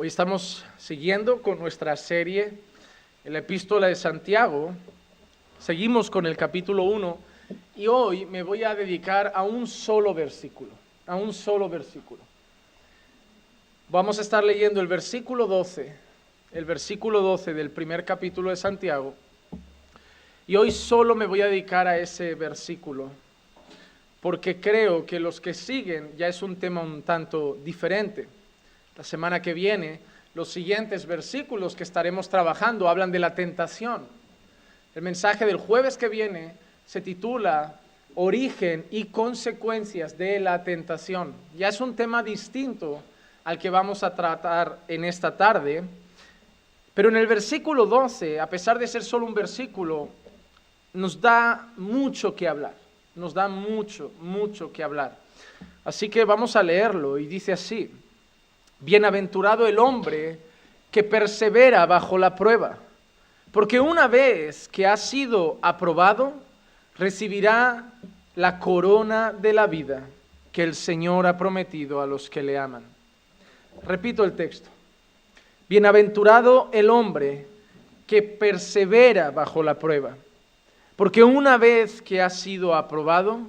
Hoy estamos siguiendo con nuestra serie en la Epístola de Santiago. Seguimos con el capítulo 1 y hoy me voy a dedicar a un solo versículo, Vamos a estar leyendo el versículo 12 del primer capítulo de Santiago. Y hoy solo me voy a dedicar a ese versículo, porque creo que los que siguen ya es un tema un tanto diferente. La semana que viene, los siguientes versículos que estaremos trabajando hablan de la tentación. El mensaje del jueves que viene se titula Origen y consecuencias de la tentación. Ya es un tema distinto al que vamos a tratar en esta tarde, pero en el versículo 12, a pesar de ser solo un versículo, nos da mucho que hablar. Mucho que hablar. Así que vamos a leerlo y dice así: Bienaventurado el hombre que persevera bajo la prueba, porque una vez que ha sido aprobado, recibirá la corona de la vida que el Señor ha prometido a los que le aman. Repito el texto: Bienaventurado el hombre que persevera bajo la prueba, porque una vez que ha sido aprobado,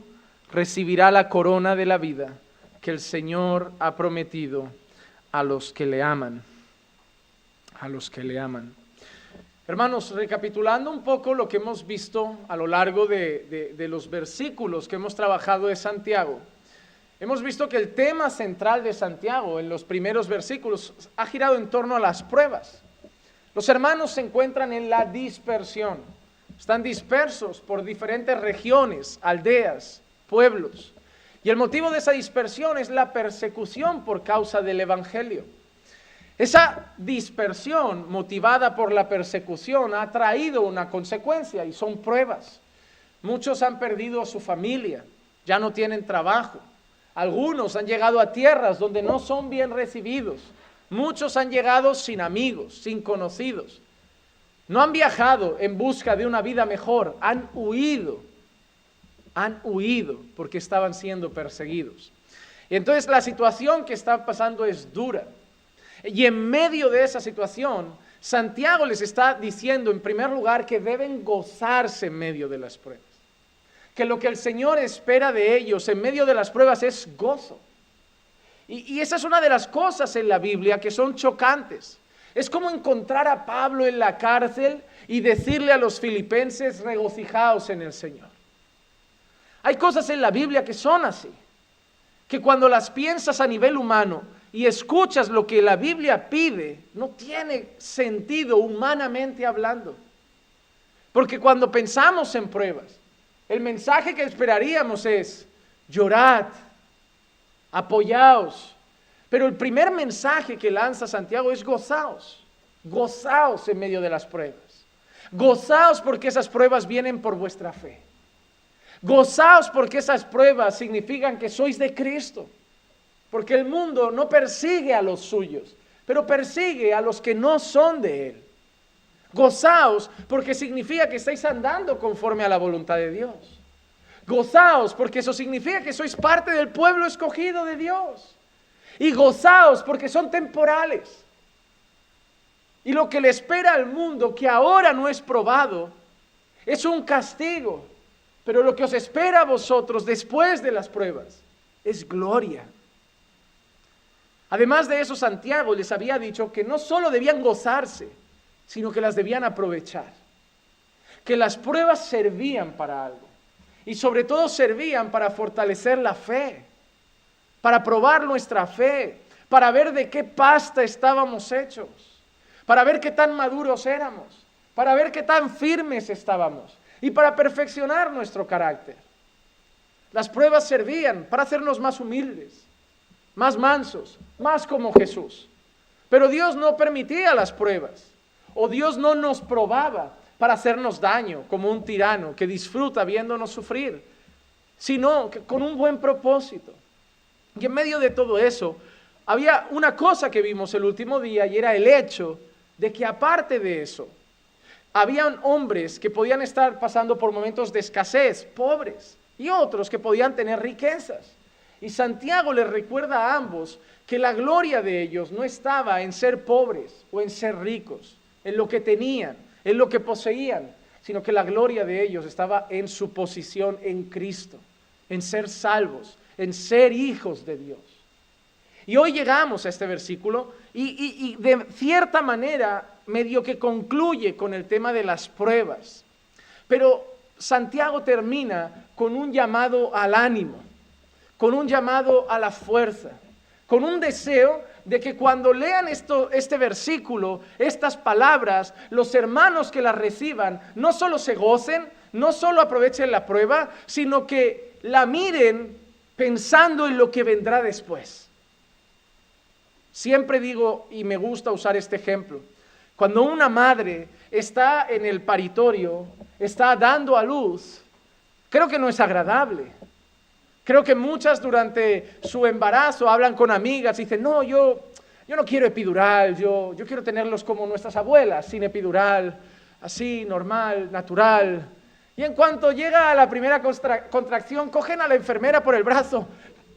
recibirá la corona de la vida que el Señor ha prometido a los que le aman. Hermanos, recapitulando un poco lo que hemos visto a lo largo de los versículos que hemos trabajado de Santiago, hemos visto que el tema central de Santiago en los primeros versículos ha girado en torno a las pruebas. Los hermanos se encuentran en la dispersión, están dispersos por diferentes regiones, aldeas, pueblos. Y el motivo de esa dispersión es la persecución por causa del Evangelio. Esa dispersión motivada por la persecución ha traído una consecuencia y son pruebas. Muchos han perdido a su familia, ya no tienen trabajo. Algunos han llegado a tierras donde no son bien recibidos. Muchos han llegado sin amigos, sin conocidos. No han viajado en busca de una vida mejor, han huido porque estaban siendo perseguidos. Y entonces la situación que está pasando es dura. Y en medio de esa situación, Santiago les está diciendo en primer lugar que deben gozarse en medio de las pruebas. Que lo que el Señor espera de ellos en medio de las pruebas es gozo. Y esa es una de las cosas en la Biblia que son chocantes. Es como encontrar a Pablo en la cárcel y decirle a los filipenses: regocijaos en el Señor. Hay cosas en la Biblia que son así, que cuando las piensas a nivel humano y escuchas lo que la Biblia pide, no tiene sentido humanamente hablando. Porque cuando pensamos en pruebas, el mensaje que esperaríamos es: llorad, apoyaos. Pero el primer mensaje que lanza Santiago es gozaos. Gozaos en medio de las pruebas. Gozaos porque esas pruebas vienen por vuestra fe. Gozaos porque esas pruebas significan que sois de Cristo. Porque el mundo no persigue a los suyos, pero persigue a los que no son de Él. Gozaos porque significa que estáis andando conforme a la voluntad de Dios. Gozaos porque eso significa que sois parte del pueblo escogido de Dios. Y gozaos porque son temporales. Y lo que le espera al mundo, que ahora no es probado, es un castigo. Pero lo que os espera a vosotros después de las pruebas es gloria. Además de eso, Santiago les había dicho que no solo debían gozarse, sino que las debían aprovechar. Que las pruebas servían para algo. Y sobre todo servían para fortalecer la fe, para probar nuestra fe, para ver de qué pasta estábamos hechos, para ver qué tan maduros éramos, para ver qué tan firmes estábamos y para perfeccionar nuestro carácter. Las pruebas servían para hacernos más humildes, más mansos, más como Jesús. Pero Dios no permitía las pruebas, o Dios no nos probaba para hacernos daño, como un tirano que disfruta viéndonos sufrir, sino que con un buen propósito. Y en medio de todo eso, había una cosa que vimos el último día, y era el hecho de que aparte de eso, habían hombres que podían estar pasando por momentos de escasez, pobres, y otros que podían tener riquezas. Y Santiago les recuerda a ambos que la gloria de ellos no estaba en ser pobres o en ser ricos, en lo que tenían, en lo que poseían, sino que la gloria de ellos estaba en su posición en Cristo, en ser salvos, en ser hijos de Dios. Y hoy llegamos a este versículo y de cierta manera medio que concluye con el tema de las pruebas. Pero Santiago termina con un llamado al ánimo, con un llamado a la fuerza, con un deseo de que cuando lean este versículo, estas palabras, los hermanos que las reciban, no solo se gocen, no solo aprovechen la prueba, sino que la miren pensando en lo que vendrá después. Siempre digo, y me gusta usar este ejemplo, cuando una madre está en el paritorio, está dando a luz, creo que no es agradable. Creo que muchas durante su embarazo hablan con amigas y dicen, no, yo no quiero epidural, yo quiero tenerlos como nuestras abuelas, sin epidural, así, normal, natural. Y en cuanto llega a la primera contracción, cogen a la enfermera por el brazo,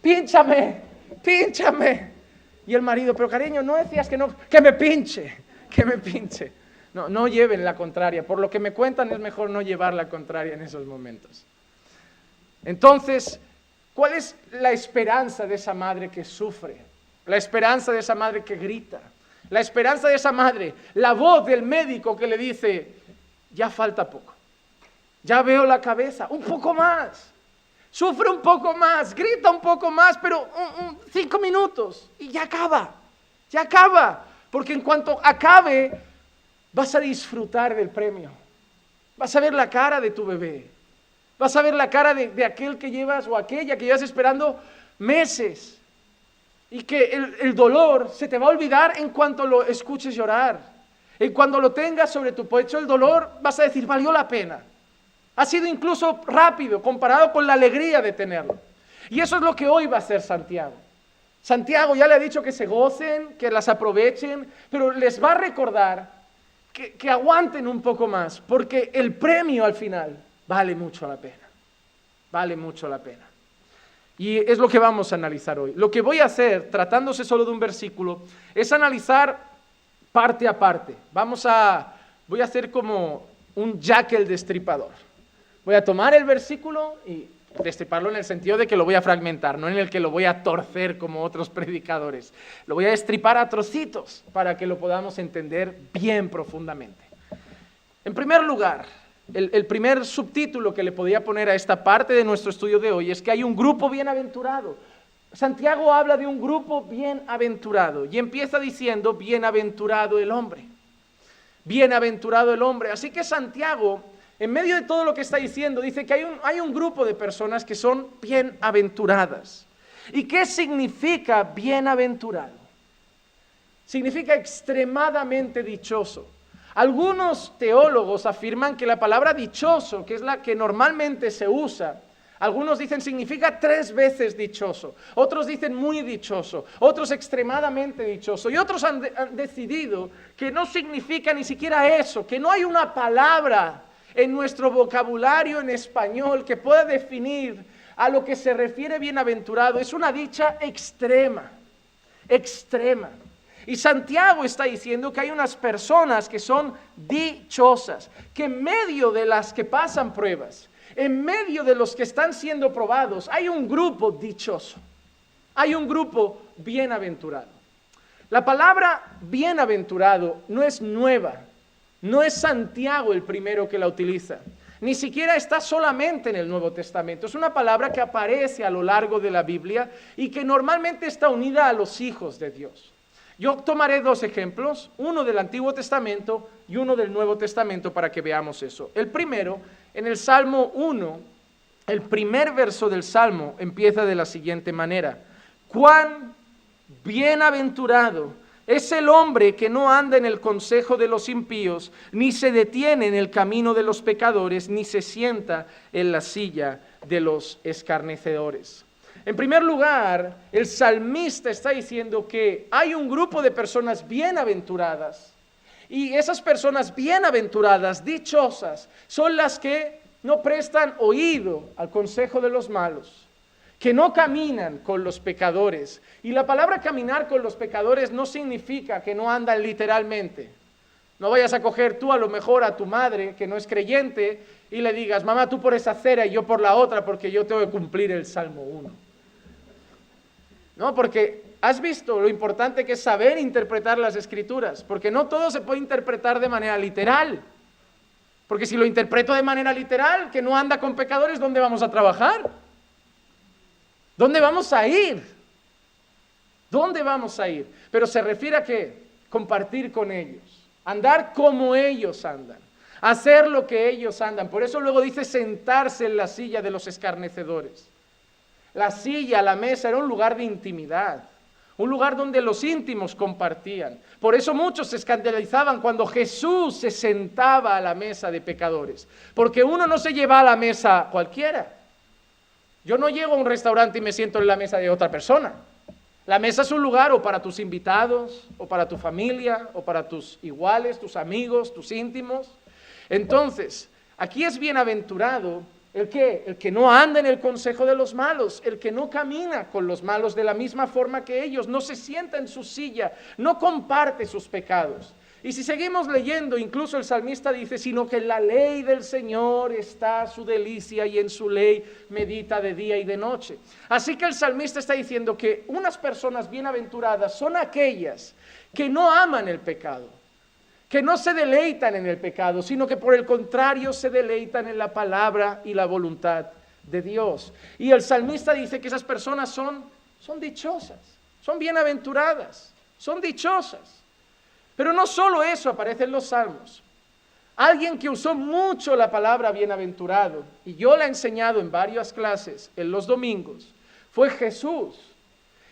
pínchame, pínchame. Y el marido, pero cariño, no decías que no, que me pinche. No lleven la contraria, por lo que me cuentan es mejor no llevar la contraria en esos momentos. Entonces, ¿cuál es la esperanza de esa madre que sufre? La esperanza de esa madre que grita. La esperanza de esa madre, la voz del médico que le dice, ya falta poco. Ya veo la cabeza, un poco más. Sufre un poco más, grita un poco más, pero 5 minutos y ya acaba. Porque en cuanto acabe, vas a disfrutar del premio. Vas a ver la cara de tu bebé. Vas a ver la cara de aquel que llevas o aquella que llevas esperando meses. Y que el dolor se te va a olvidar en cuanto lo escuches llorar. En cuando lo tengas sobre tu pecho, el dolor vas a decir, valió la pena. Ha sido incluso rápido comparado con la alegría de tenerlo. Y eso es lo que hoy va a hacer Santiago. Santiago ya le ha dicho que se gocen, que las aprovechen, pero les va a recordar que aguanten un poco más, porque el premio al final vale mucho la pena. Vale mucho la pena. Y es lo que vamos a analizar hoy. Lo que voy a hacer, tratándose solo de un versículo, es analizar parte a parte. Voy a hacer como un Jack el Destripador. Voy a tomar el versículo y destriparlo en el sentido de que lo voy a fragmentar, no en el que lo voy a torcer como otros predicadores. Lo voy a destripar a trocitos para que lo podamos entender bien profundamente. En primer lugar, el primer subtítulo que le podría poner a esta parte de nuestro estudio de hoy es que hay un grupo bienaventurado. Santiago habla de un grupo bienaventurado y empieza diciendo, bienaventurado el hombre. Bienaventurado el hombre. Así que Santiago, en medio de todo lo que está diciendo, dice que hay un grupo de personas que son bienaventuradas. ¿Y qué significa bienaventurado? Significa extremadamente dichoso. Algunos teólogos afirman que la palabra dichoso, que es la que normalmente se usa, algunos dicen significa 3 veces dichoso, otros dicen muy dichoso, otros extremadamente dichoso, y otros han decidido que no significa ni siquiera eso, que no hay una palabra en nuestro vocabulario en español que pueda definir a lo que se refiere bienaventurado. Es una dicha extrema, extrema. Y Santiago está diciendo que hay unas personas que son dichosas, que en medio de las que pasan pruebas, en medio de los que están siendo probados, hay un grupo dichoso, hay un grupo bienaventurado. La palabra bienaventurado no es nueva, no es Santiago el primero que la utiliza, ni siquiera está solamente en el Nuevo Testamento. Es una palabra que aparece a lo largo de la Biblia y que normalmente está unida a los hijos de Dios. Yo tomaré 2 ejemplos, uno del Antiguo Testamento y uno del Nuevo Testamento para que veamos eso. El primero, en el Salmo 1, el primer verso del Salmo empieza de la siguiente manera: cuán bienaventurado es el hombre que no anda en el consejo de los impíos, ni se detiene en el camino de los pecadores, ni se sienta en la silla de los escarnecedores. En primer lugar, el salmista está diciendo que hay un grupo de personas bienaventuradas, y esas personas bienaventuradas, dichosas, son las que no prestan oído al consejo de los malos, que no caminan con los pecadores. Y la palabra caminar con los pecadores no significa que no andan literalmente. No vayas a coger tú a lo mejor a tu madre que no es creyente y le digas, mamá, tú por esa acera y yo por la otra porque yo tengo que cumplir el Salmo 1. No, porque has visto lo importante que es saber interpretar las Escrituras, porque no todo se puede interpretar de manera literal. Porque si lo interpreto de manera literal, que no anda con pecadores, ¿dónde vamos a trabajar? ¿Dónde vamos a ir? ¿Dónde vamos a ir? Pero se refiere a ¿qué? Compartir con ellos, andar como ellos andan, hacer lo que ellos andan. Por eso luego dice sentarse en la silla de los escarnecedores. La silla, la mesa, era un lugar de intimidad, un lugar donde los íntimos compartían. Por eso muchos se escandalizaban cuando Jesús se sentaba a la mesa de pecadores, porque uno no se lleva a la mesa cualquiera. Yo no llego a un restaurante y me siento en la mesa de otra persona. La mesa es un lugar o para tus invitados, o para tu familia, o para tus iguales, tus amigos, tus íntimos. Entonces, aquí es bienaventurado ¿el qué? El que no anda en el consejo de los malos, el que no camina con los malos de la misma forma que ellos, no se sienta en su silla, no comparte sus pecados. Y si seguimos leyendo, incluso el salmista dice, sino que en la ley del Señor está su delicia y en su ley medita de día y de noche. Así que el salmista está diciendo que unas personas bienaventuradas son aquellas que no aman el pecado, que no se deleitan en el pecado, sino que por el contrario se deleitan en la palabra y la voluntad de Dios. Y el salmista dice que esas personas son dichosas, son bienaventuradas, son dichosas. Pero no solo eso aparece en los salmos. Alguien que usó mucho la palabra bienaventurado, y yo la he enseñado en varias clases en los domingos, fue Jesús.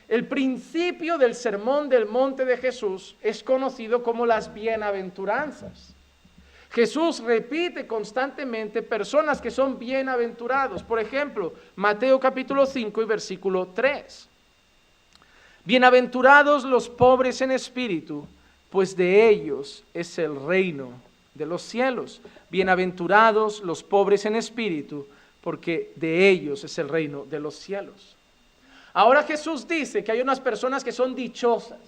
El principio del sermón del monte de Jesús es conocido como las bienaventuranzas. Jesús repite constantemente personas que son bienaventurados. Por ejemplo, Mateo capítulo 5 y versículo 3. Bienaventurados los pobres en espíritu, pues de ellos es el reino de los cielos. Bienaventurados los pobres en espíritu, porque de ellos es el reino de los cielos. Ahora Jesús dice que hay unas personas que son dichosas,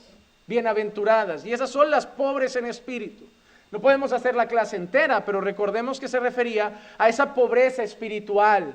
bienaventuradas, y esas son las pobres en espíritu. No podemos hacer la clase entera, pero recordemos que se refería a esa pobreza espiritual.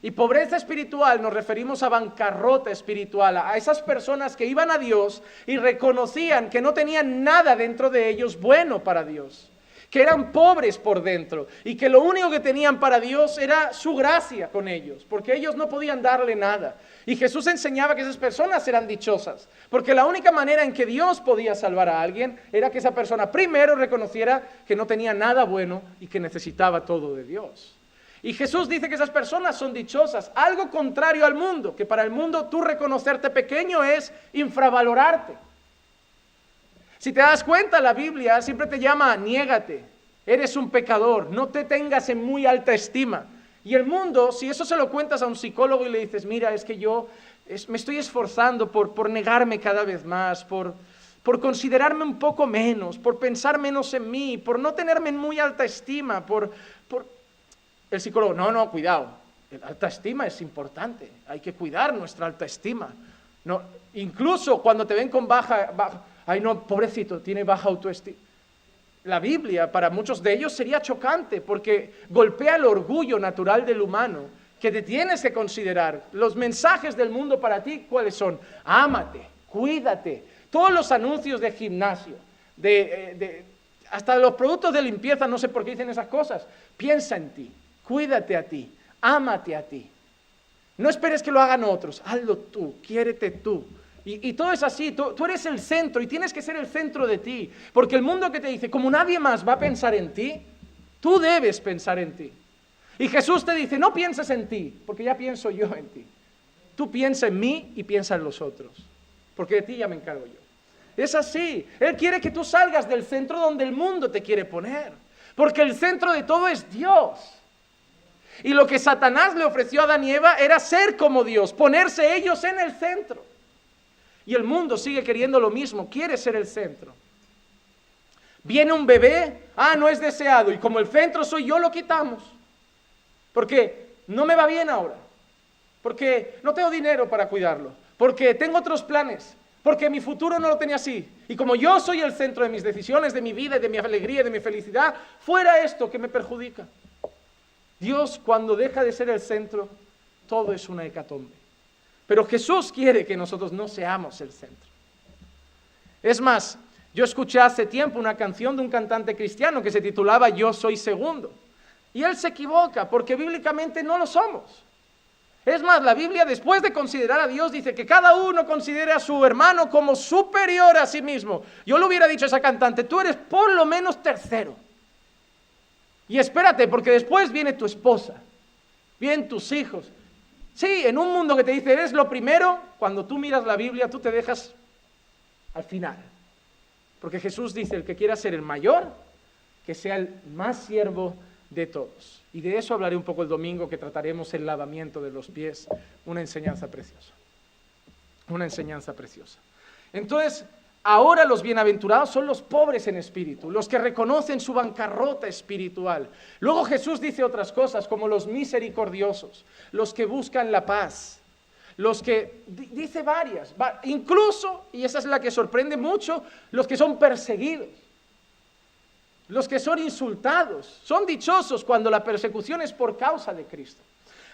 Y pobreza espiritual nos referimos a bancarrota espiritual, a esas personas que iban a Dios y reconocían que no tenían nada dentro de ellos bueno para Dios, que eran pobres por dentro y que lo único que tenían para Dios era su gracia con ellos, porque ellos no podían darle nada. Y Jesús enseñaba que esas personas eran dichosas, porque la única manera en que Dios podía salvar a alguien era que esa persona primero reconociera que no tenía nada bueno y que necesitaba todo de Dios. Y Jesús dice que esas personas son dichosas, algo contrario al mundo, que para el mundo tú reconocerte pequeño es infravalorarte. Si te das cuenta, la Biblia siempre te llama, niégate, eres un pecador, no te tengas en muy alta estima. Y el mundo, si eso se lo cuentas a un psicólogo y le dices, mira, es que yo me estoy esforzando por negarme cada vez más, por considerarme un poco menos, por pensar menos en mí, por no tenerme en muy alta estima, El psicólogo, no, cuidado, la alta estima es importante, hay que cuidar nuestra alta estima. No, incluso cuando te ven con baja, ay no, pobrecito, tiene baja autoestima. La Biblia para muchos de ellos sería chocante porque golpea el orgullo natural del humano que te tienes que considerar. Los mensajes del mundo para ti, ¿cuáles son? Ámate, cuídate. Todos los anuncios de gimnasio, hasta los productos de limpieza, no sé por qué dicen esas cosas. Piensa en ti, cuídate a ti, ámate a ti. No esperes que lo hagan otros, hazlo tú, quiérete tú. Y todo es así, tú eres el centro y tienes que ser el centro de ti, porque el mundo que te dice, como nadie más va a pensar en ti, tú debes pensar en ti. Y Jesús te dice, no pienses en ti, porque ya pienso yo en ti. Tú piensa en mí y piensa en los otros, porque de ti ya me encargo yo. Es así, Él quiere que tú salgas del centro donde el mundo te quiere poner, porque el centro de todo es Dios. Y lo que Satanás le ofreció a Adán y Eva era ser como Dios, ponerse ellos en el centro. Y el mundo sigue queriendo lo mismo, quiere ser el centro. Viene un bebé, no es deseado, y como el centro soy yo, lo quitamos. Porque no me va bien ahora. porque no tengo dinero para cuidarlo, porque tengo otros planes, porque mi futuro no lo tenía así. Y como yo soy el centro de mis decisiones, de mi vida, y de mi alegría, y de mi felicidad, fuera esto que me perjudica. Dios, cuando deja de ser el centro, todo es una hecatombe. Pero Jesús quiere que nosotros no seamos el centro. Es más, yo escuché hace tiempo una canción de un cantante cristiano que se titulaba Yo soy segundo. Y él se equivoca, porque bíblicamente no lo somos. Es más, la Biblia, después de considerar a Dios, dice que cada uno considere a su hermano como superior a sí mismo. Yo le hubiera dicho a esa cantante, tú eres por lo menos tercero. Y espérate, porque después viene tu esposa, vienen tus hijos. Sí, en un mundo que te dice, eres lo primero, cuando tú miras la Biblia, tú te dejas al final. Porque Jesús dice, el que quiera ser el mayor, que sea el más siervo de todos. Y de eso hablaré un poco el domingo, que trataremos el lavamiento de los pies, una enseñanza preciosa. Una enseñanza preciosa. Entonces, ahora los bienaventurados son los pobres en espíritu, los que reconocen su bancarrota espiritual. Luego Jesús dice otras cosas, como los misericordiosos, los que buscan la paz, los que, dice varias, incluso, y esa es la que sorprende mucho, los que son perseguidos. Los que son insultados, son dichosos cuando la persecución es por causa de Cristo.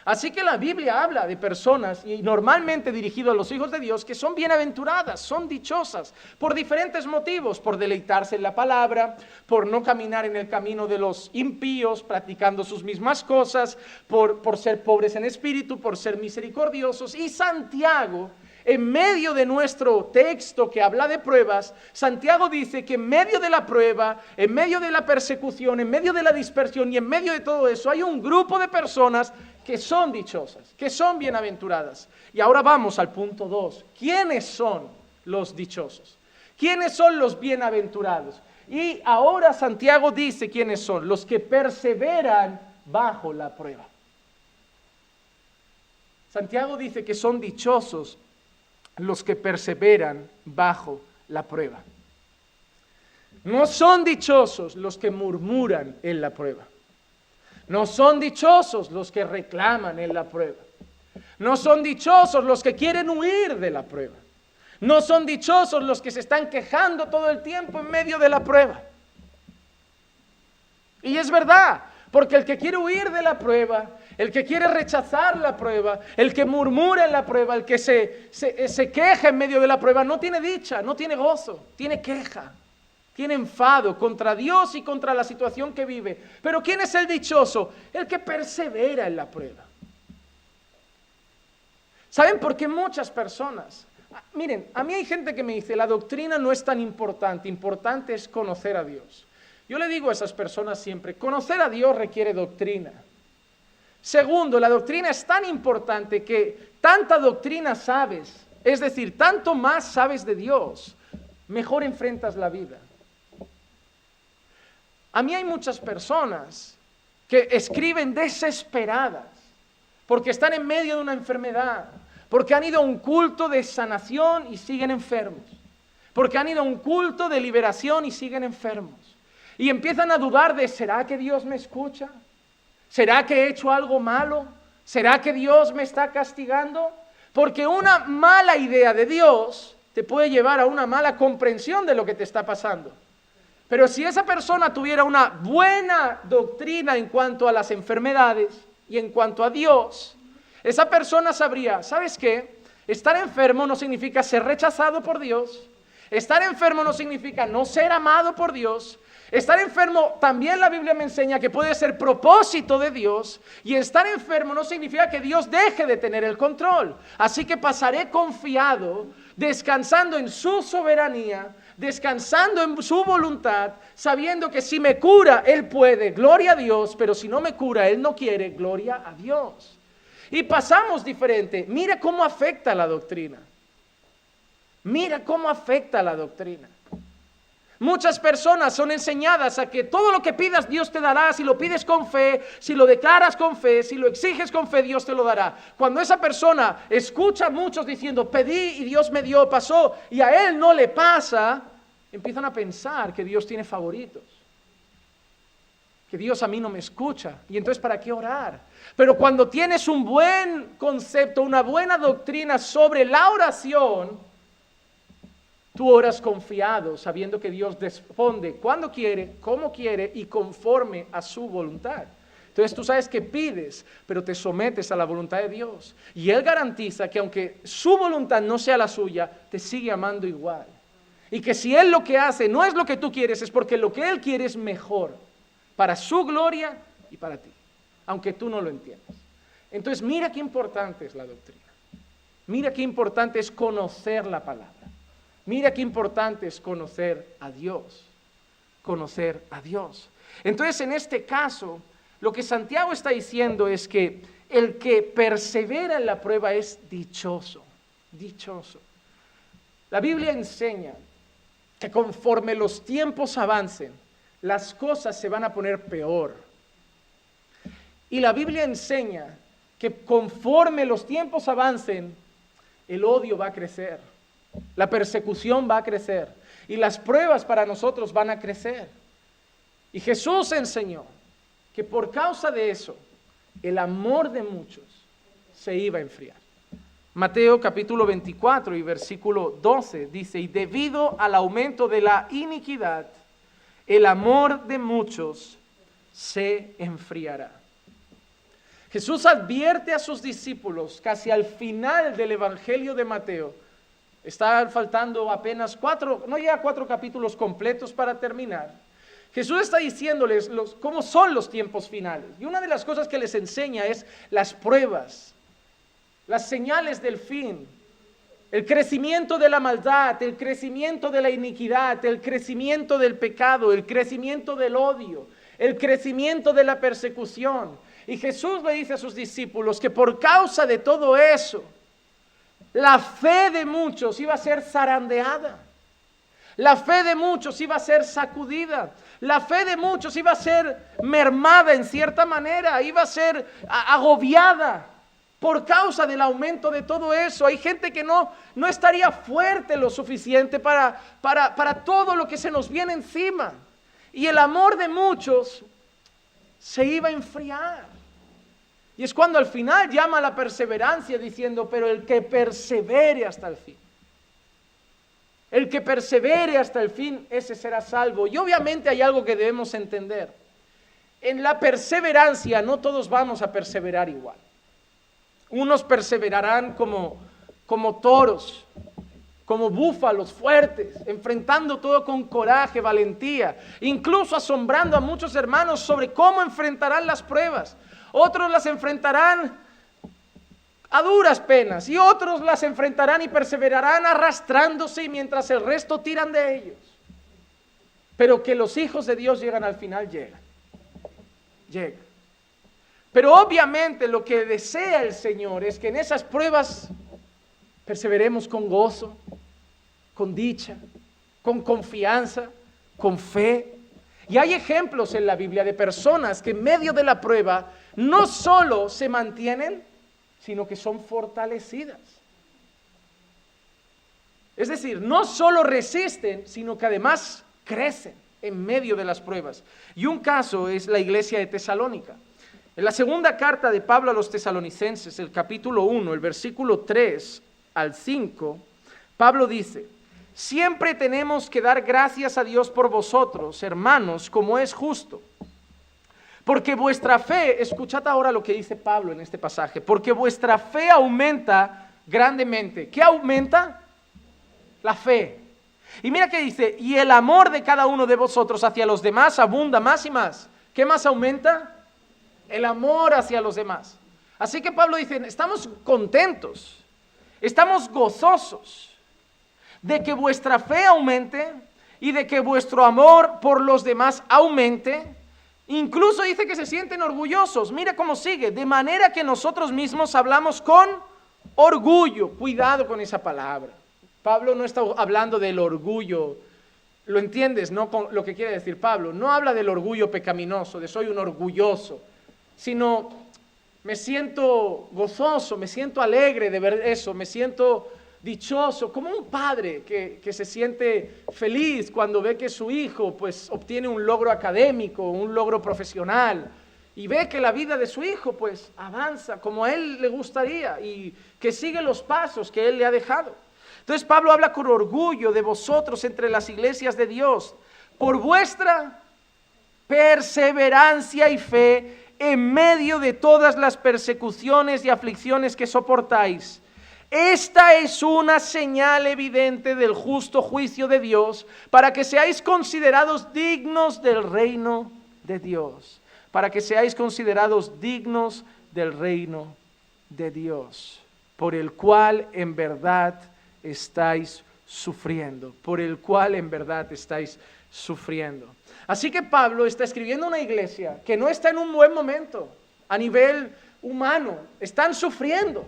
Así que la Biblia habla de personas, y normalmente dirigido a los hijos de Dios, que son bienaventuradas, son dichosas, por diferentes motivos, por deleitarse en la palabra, por no caminar en el camino de los impíos, practicando sus mismas cosas, por ser pobres en espíritu, por ser misericordiosos. Y Santiago, en medio de nuestro texto que habla de pruebas, Santiago dice que en medio de la prueba, en medio de la persecución, en medio de la dispersión y en medio de todo eso, hay un grupo de personas que son dichosas, que son bienaventuradas. Y ahora vamos al punto 2. ¿Quiénes son los dichosos? ¿Quiénes son los bienaventurados? Y ahora Santiago dice quiénes son, los que perseveran bajo la prueba. Santiago dice que son dichosos los que perseveran bajo la prueba. No son dichosos los que murmuran en la prueba. No son dichosos los que reclaman en la prueba. No son dichosos los que quieren huir de la prueba. No son dichosos los que se están quejando todo el tiempo en medio de la prueba. Y es verdad, porque el que quiere huir de la prueba, el que quiere rechazar la prueba, el que murmura en la prueba, el que se queja en medio de la prueba, no tiene dicha, no tiene gozo, tiene queja, tiene enfado contra Dios y contra la situación que vive. Pero ¿quién es el dichoso? El que persevera en la prueba. ¿Saben por qué muchas personas? Miren, a mí hay gente que me dice, la doctrina no es tan importante, importante es conocer a Dios. Yo le digo a esas personas siempre, conocer a Dios requiere doctrina. Segundo, la doctrina es tan importante que tanta doctrina sabes, es decir, tanto más sabes de Dios, mejor enfrentas la vida. A mí hay muchas personas que escriben desesperadas porque están en medio de una enfermedad, porque han ido a un culto de sanación y siguen enfermos, porque han ido a un culto de liberación y siguen enfermos. Y empiezan a dudar de, ¿será que Dios me escucha? ¿Será que he hecho algo malo? ¿Será que Dios me está castigando? Porque una mala idea de Dios te puede llevar a una mala comprensión de lo que te está pasando. Pero si esa persona tuviera una buena doctrina en cuanto a las enfermedades y en cuanto a Dios, esa persona sabría, ¿sabes qué? Estar enfermo no significa ser rechazado por Dios. Estar enfermo no significa no ser amado por Dios. Estar enfermo, también la Biblia me enseña que puede ser propósito de Dios, y estar enfermo no significa que Dios deje de tener el control. Así que pasaré confiado, descansando en su soberanía, descansando en su voluntad, sabiendo que si me cura, Él puede, gloria a Dios, pero si no me cura, Él no quiere, gloria a Dios. Y pasamos diferente. Mira cómo afecta la doctrina. Mira cómo afecta la doctrina. Muchas personas son enseñadas a que todo lo que pidas Dios te dará, si lo pides con fe, si lo declaras con fe, si lo exiges con fe, Dios te lo dará. Cuando esa persona escucha a muchos diciendo, pedí y Dios me dio, pasó, y a él no le pasa, empiezan a pensar que Dios tiene favoritos, que Dios a mí no me escucha. Y entonces, ¿para qué orar? Pero cuando tienes un buen concepto, una buena doctrina sobre la oración, tú oras confiado, sabiendo que Dios responde cuando quiere, cómo quiere y conforme a su voluntad. Entonces tú sabes que pides, pero te sometes a la voluntad de Dios. Y Él garantiza que aunque su voluntad no sea la suya, te sigue amando igual. Y que si Él lo que hace no es lo que tú quieres, es porque lo que Él quiere es mejor para su gloria y para ti, aunque tú no lo entiendas. Entonces mira qué importante es la doctrina. Mira qué importante es conocer la palabra. Mira qué importante es conocer a Dios. Conocer a Dios. Entonces en este caso, lo que Santiago está diciendo es que el que persevera en la prueba es dichoso. Dichoso. La Biblia enseña que conforme los tiempos avancen, las cosas se van a poner peor. Y la Biblia enseña que conforme los tiempos avancen, el odio va a crecer, la persecución va a crecer y las pruebas para nosotros van a crecer. Y Jesús enseñó que por causa de eso, el amor de muchos se iba a enfriar. Mateo capítulo 24 y versículo 12 dice, y debido al aumento de la iniquidad, el amor de muchos se enfriará. Jesús advierte a sus discípulos casi al final del Evangelio de Mateo. Está faltando apenas no llega a 4 capítulos completos para terminar. Jesús está diciéndoles cómo son los tiempos finales. Y una de las cosas que les enseña es las pruebas, las señales del fin, el crecimiento de la maldad, el crecimiento de la iniquidad, el crecimiento del pecado, el crecimiento del odio, el crecimiento de la persecución. Y Jesús le dice a sus discípulos que por causa de todo eso, la fe de muchos iba a ser zarandeada. La fe de muchos iba a ser sacudida. La fe de muchos iba a ser mermada en cierta manera, iba a ser agobiada por causa del aumento de todo eso. Hay gente que no estaría fuerte lo suficiente para todo lo que se nos viene encima. Y el amor de muchos se iba a enfriar. Y es cuando al final llama a la perseverancia diciendo, pero el que persevere hasta el fin. El que persevere hasta el fin, ese será salvo. Y obviamente hay algo que debemos entender. En la perseverancia no todos vamos a perseverar igual. Unos perseverarán como toros, como búfalos fuertes, enfrentando todo con coraje, valentía, incluso asombrando a muchos hermanos sobre cómo enfrentarán las pruebas. Otros las enfrentarán a duras penas y otros las enfrentarán y perseverarán arrastrándose y mientras el resto tiran de ellos. Pero que los hijos de Dios llegan al final, llegan. Pero obviamente lo que desea el Señor es que en esas pruebas perseveremos con gozo, con dicha, con confianza, con fe. Y hay ejemplos en la Biblia de personas que en medio de la prueba no solo se mantienen, sino que son fortalecidas. Es decir, no solo resisten, sino que además crecen en medio de las pruebas. Y un caso es la iglesia de Tesalónica. En la segunda carta de Pablo a los tesalonicenses, el capítulo 1, el versículo 3 al 5, Pablo dice, siempre tenemos que dar gracias a Dios por vosotros, hermanos, como es justo. Porque vuestra fe, escuchad ahora lo que dice Pablo en este pasaje, porque vuestra fe aumenta grandemente. ¿Qué aumenta? La fe. Y mira que dice, y el amor de cada uno de vosotros hacia los demás abunda más y más. ¿Qué más aumenta? El amor hacia los demás. Así que Pablo dice, estamos contentos, estamos gozosos de que vuestra fe aumente y de que vuestro amor por los demás aumente. Incluso dice que se sienten orgullosos. Mira cómo sigue. De manera que nosotros mismos hablamos con orgullo. Cuidado con esa palabra. Pablo no está hablando del orgullo. ¿Lo entiendes? No con lo que quiere decir Pablo. No habla del orgullo pecaminoso, de soy un orgulloso. Sino me siento gozoso, me siento alegre de ver eso. Me siento dichoso, como un padre que se siente feliz cuando ve que su hijo pues obtiene un logro académico, un logro profesional, y ve que la vida de su hijo pues avanza como a él le gustaría y que sigue los pasos que él le ha dejado. Entonces Pablo habla con orgullo de vosotros entre las iglesias de Dios, por vuestra perseverancia y fe en medio de todas las persecuciones y aflicciones que soportáis. Esta es una señal evidente del justo juicio de Dios, para que seáis considerados dignos del reino de Dios. Para que seáis considerados dignos del reino de Dios, por el cual en verdad estáis sufriendo. Por el cual en verdad estáis sufriendo. Así que Pablo está escribiendo a una iglesia que no está en un buen momento a nivel humano. Están sufriendo.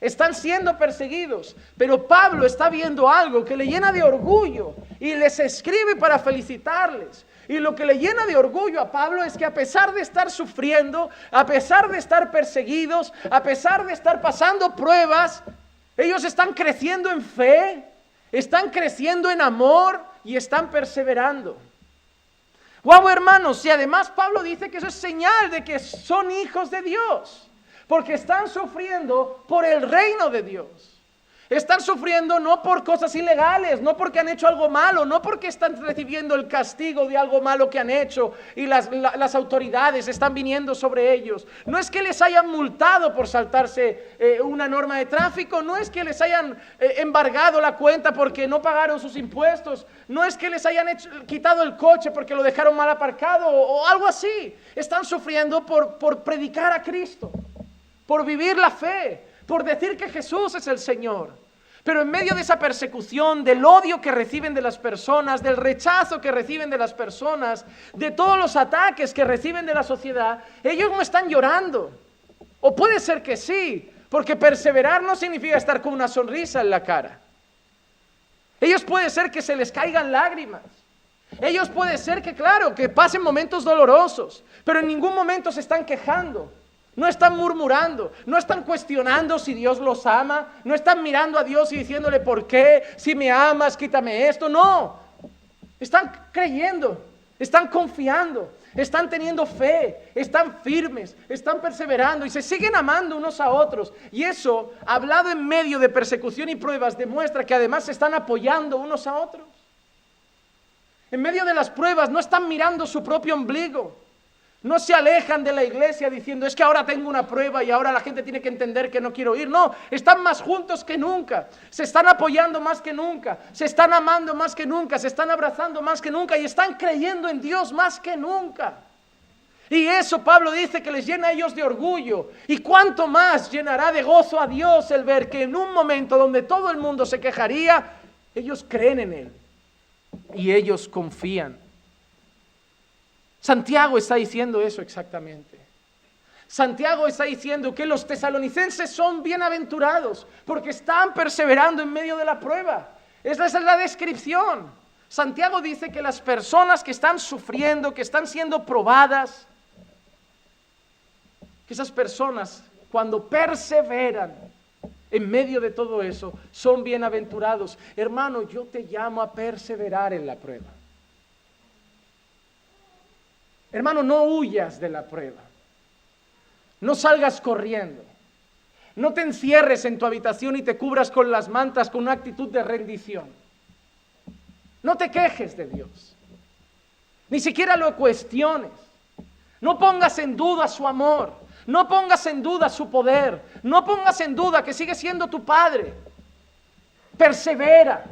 Están siendo perseguidos, pero Pablo está viendo algo que le llena de orgullo y les escribe para felicitarles. Y lo que le llena de orgullo a Pablo es que a pesar de estar sufriendo, a pesar de estar perseguidos, a pesar de estar pasando pruebas, ellos están creciendo en fe, están creciendo en amor y están perseverando. ¡Wow, hermanos! Y además Pablo dice que eso es señal de que son hijos de Dios. Porque están sufriendo por el reino de Dios. Están sufriendo no por cosas ilegales, no porque han hecho algo malo, no porque están recibiendo el castigo de algo malo que han hecho y las autoridades están viniendo sobre ellos. No es que les hayan multado por saltarse una norma de tráfico, no es que les hayan embargado la cuenta porque no pagaron sus impuestos, no es que les hayan quitado el coche porque lo dejaron mal aparcado o algo así. Están sufriendo por predicar a Cristo, por vivir la fe, por decir que Jesús es el Señor. Pero en medio de esa persecución, del odio que reciben de las personas, del rechazo que reciben de las personas, de todos los ataques que reciben de la sociedad, ellos no están llorando. O puede ser que sí, porque perseverar no significa estar con una sonrisa en la cara. Ellos puede ser que se les caigan lágrimas. Ellos puede ser que, claro, que pasen momentos dolorosos, pero en ningún momento se están quejando. No están murmurando, no están cuestionando si Dios los ama, no están mirando a Dios y diciéndole ¿por qué? Si me amas, quítame esto. No, están creyendo, están confiando, están teniendo fe, están firmes, están perseverando y se siguen amando unos a otros. Y eso, hablado en medio de persecución y pruebas, demuestra que además se están apoyando unos a otros. En medio de las pruebas no están mirando su propio ombligo. No se alejan de la iglesia diciendo, es que ahora tengo una prueba y ahora la gente tiene que entender que no quiero ir. No, están más juntos que nunca, se están apoyando más que nunca, se están amando más que nunca, se están abrazando más que nunca y están creyendo en Dios más que nunca. Y eso Pablo dice que les llena a ellos de orgullo. Y cuánto más llenará de gozo a Dios el ver que en un momento donde todo el mundo se quejaría, ellos creen en Él y ellos confían. Santiago está diciendo eso exactamente. Santiago está diciendo que los tesalonicenses son bienaventurados porque están perseverando en medio de la prueba. Esa es la descripción. Santiago dice que las personas que están sufriendo, que están siendo probadas, que esas personas cuando perseveran en medio de todo eso son bienaventurados. Hermano, yo te llamo a perseverar en la prueba. Hermano, no huyas de la prueba. No salgas corriendo. No te encierres en tu habitación y te cubras con las mantas con una actitud de rendición. No te quejes de Dios. Ni siquiera lo cuestiones. No pongas en duda su amor. No pongas en duda su poder. No pongas en duda que sigue siendo tu Padre. Persevera.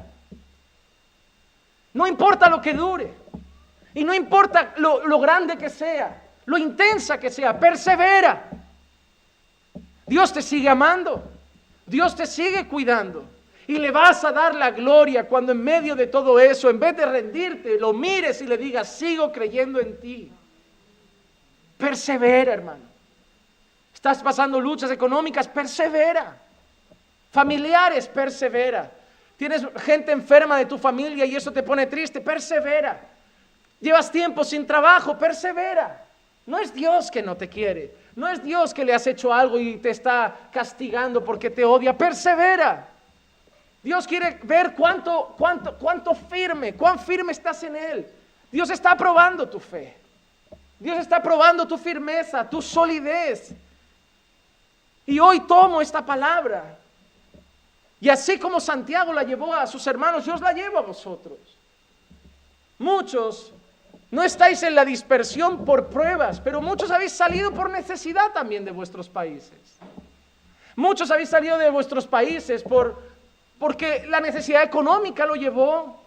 No importa lo que dure. Y no importa lo grande que sea, lo intensa que sea, persevera. Dios te sigue amando, Dios te sigue cuidando y le vas a dar la gloria cuando en medio de todo eso, en vez de rendirte, lo mires y le digas, sigo creyendo en ti. Persevera, hermano. Estás pasando luchas económicas, persevera. Familiares, persevera. Tienes gente enferma de tu familia y eso te pone triste, persevera. Llevas tiempo sin trabajo, persevera. No es Dios que no te quiere. No es Dios que le has hecho algo y te está castigando porque te odia. Persevera. Dios quiere ver cuán firme estás en Él. Dios está probando tu fe. Dios está probando tu firmeza, tu solidez. Y hoy tomo esta palabra. Y así como Santiago la llevó a sus hermanos, yo os la llevo a vosotros. Muchos no estáis en la dispersión por pruebas, pero muchos habéis salido por necesidad también de vuestros países. Muchos habéis salido de vuestros países porque la necesidad económica lo llevó,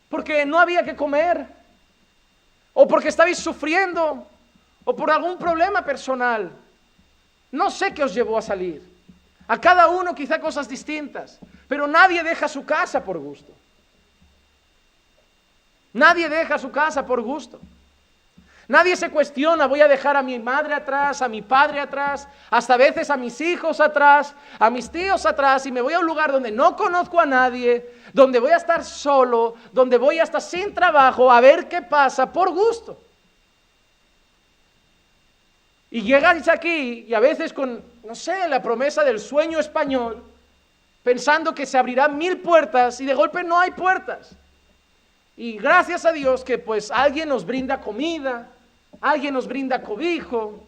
porque no había que comer, o porque estabais sufriendo, o por algún problema personal. No sé qué os llevó a salir. A cada uno quizá cosas distintas, pero nadie deja su casa por gusto. Nadie deja su casa por gusto. Nadie se cuestiona, voy a dejar a mi madre atrás, a mi padre atrás, hasta a veces a mis hijos atrás, a mis tíos atrás, y me voy a un lugar donde no conozco a nadie, donde voy a estar solo, donde voy a estar sin trabajo, a ver qué pasa, por gusto. Y llegáis aquí, y a veces con, no sé, la promesa del sueño español, pensando que se abrirán 1000 puertas, y de golpe no hay puertas. Y gracias a Dios que pues alguien nos brinda comida, alguien nos brinda cobijo,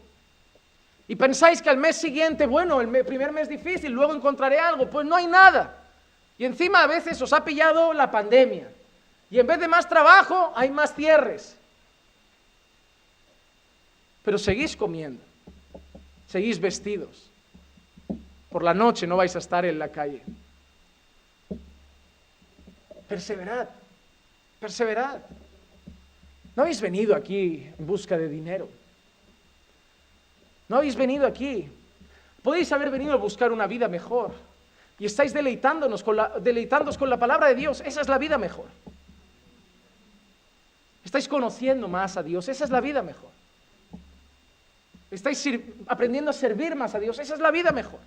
y pensáis que al mes siguiente, bueno, el primer mes difícil, luego encontraré algo, pues no hay nada. Y encima a veces os ha pillado la pandemia, y en vez de más trabajo, hay más cierres. Pero seguís comiendo, seguís vestidos. Por la noche no vais a estar en la calle. Perseverad. Perseverad. No habéis venido aquí en busca de dinero. No habéis venido aquí. Podéis haber venido a buscar una vida mejor. Y estáis deleitándoos con la palabra de Dios. Esa es la vida mejor. Estáis conociendo más a Dios. Esa es la vida mejor. Estáis aprendiendo a servir más a Dios. Esa es la vida mejor.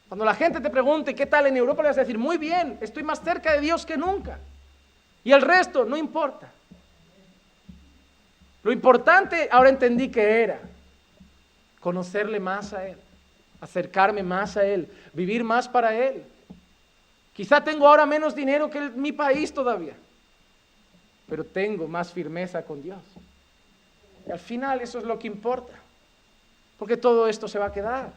Cuando la gente te pregunte qué tal en Europa, le vas a decir, muy bien, estoy más cerca de Dios que nunca. Y el resto no importa. Lo importante, ahora entendí que era conocerle más a Él, acercarme más a Él, vivir más para Él. Quizá tengo ahora menos dinero que mi país todavía, pero tengo más firmeza con Dios. Y al final eso es lo que importa, porque todo esto se va a quedar.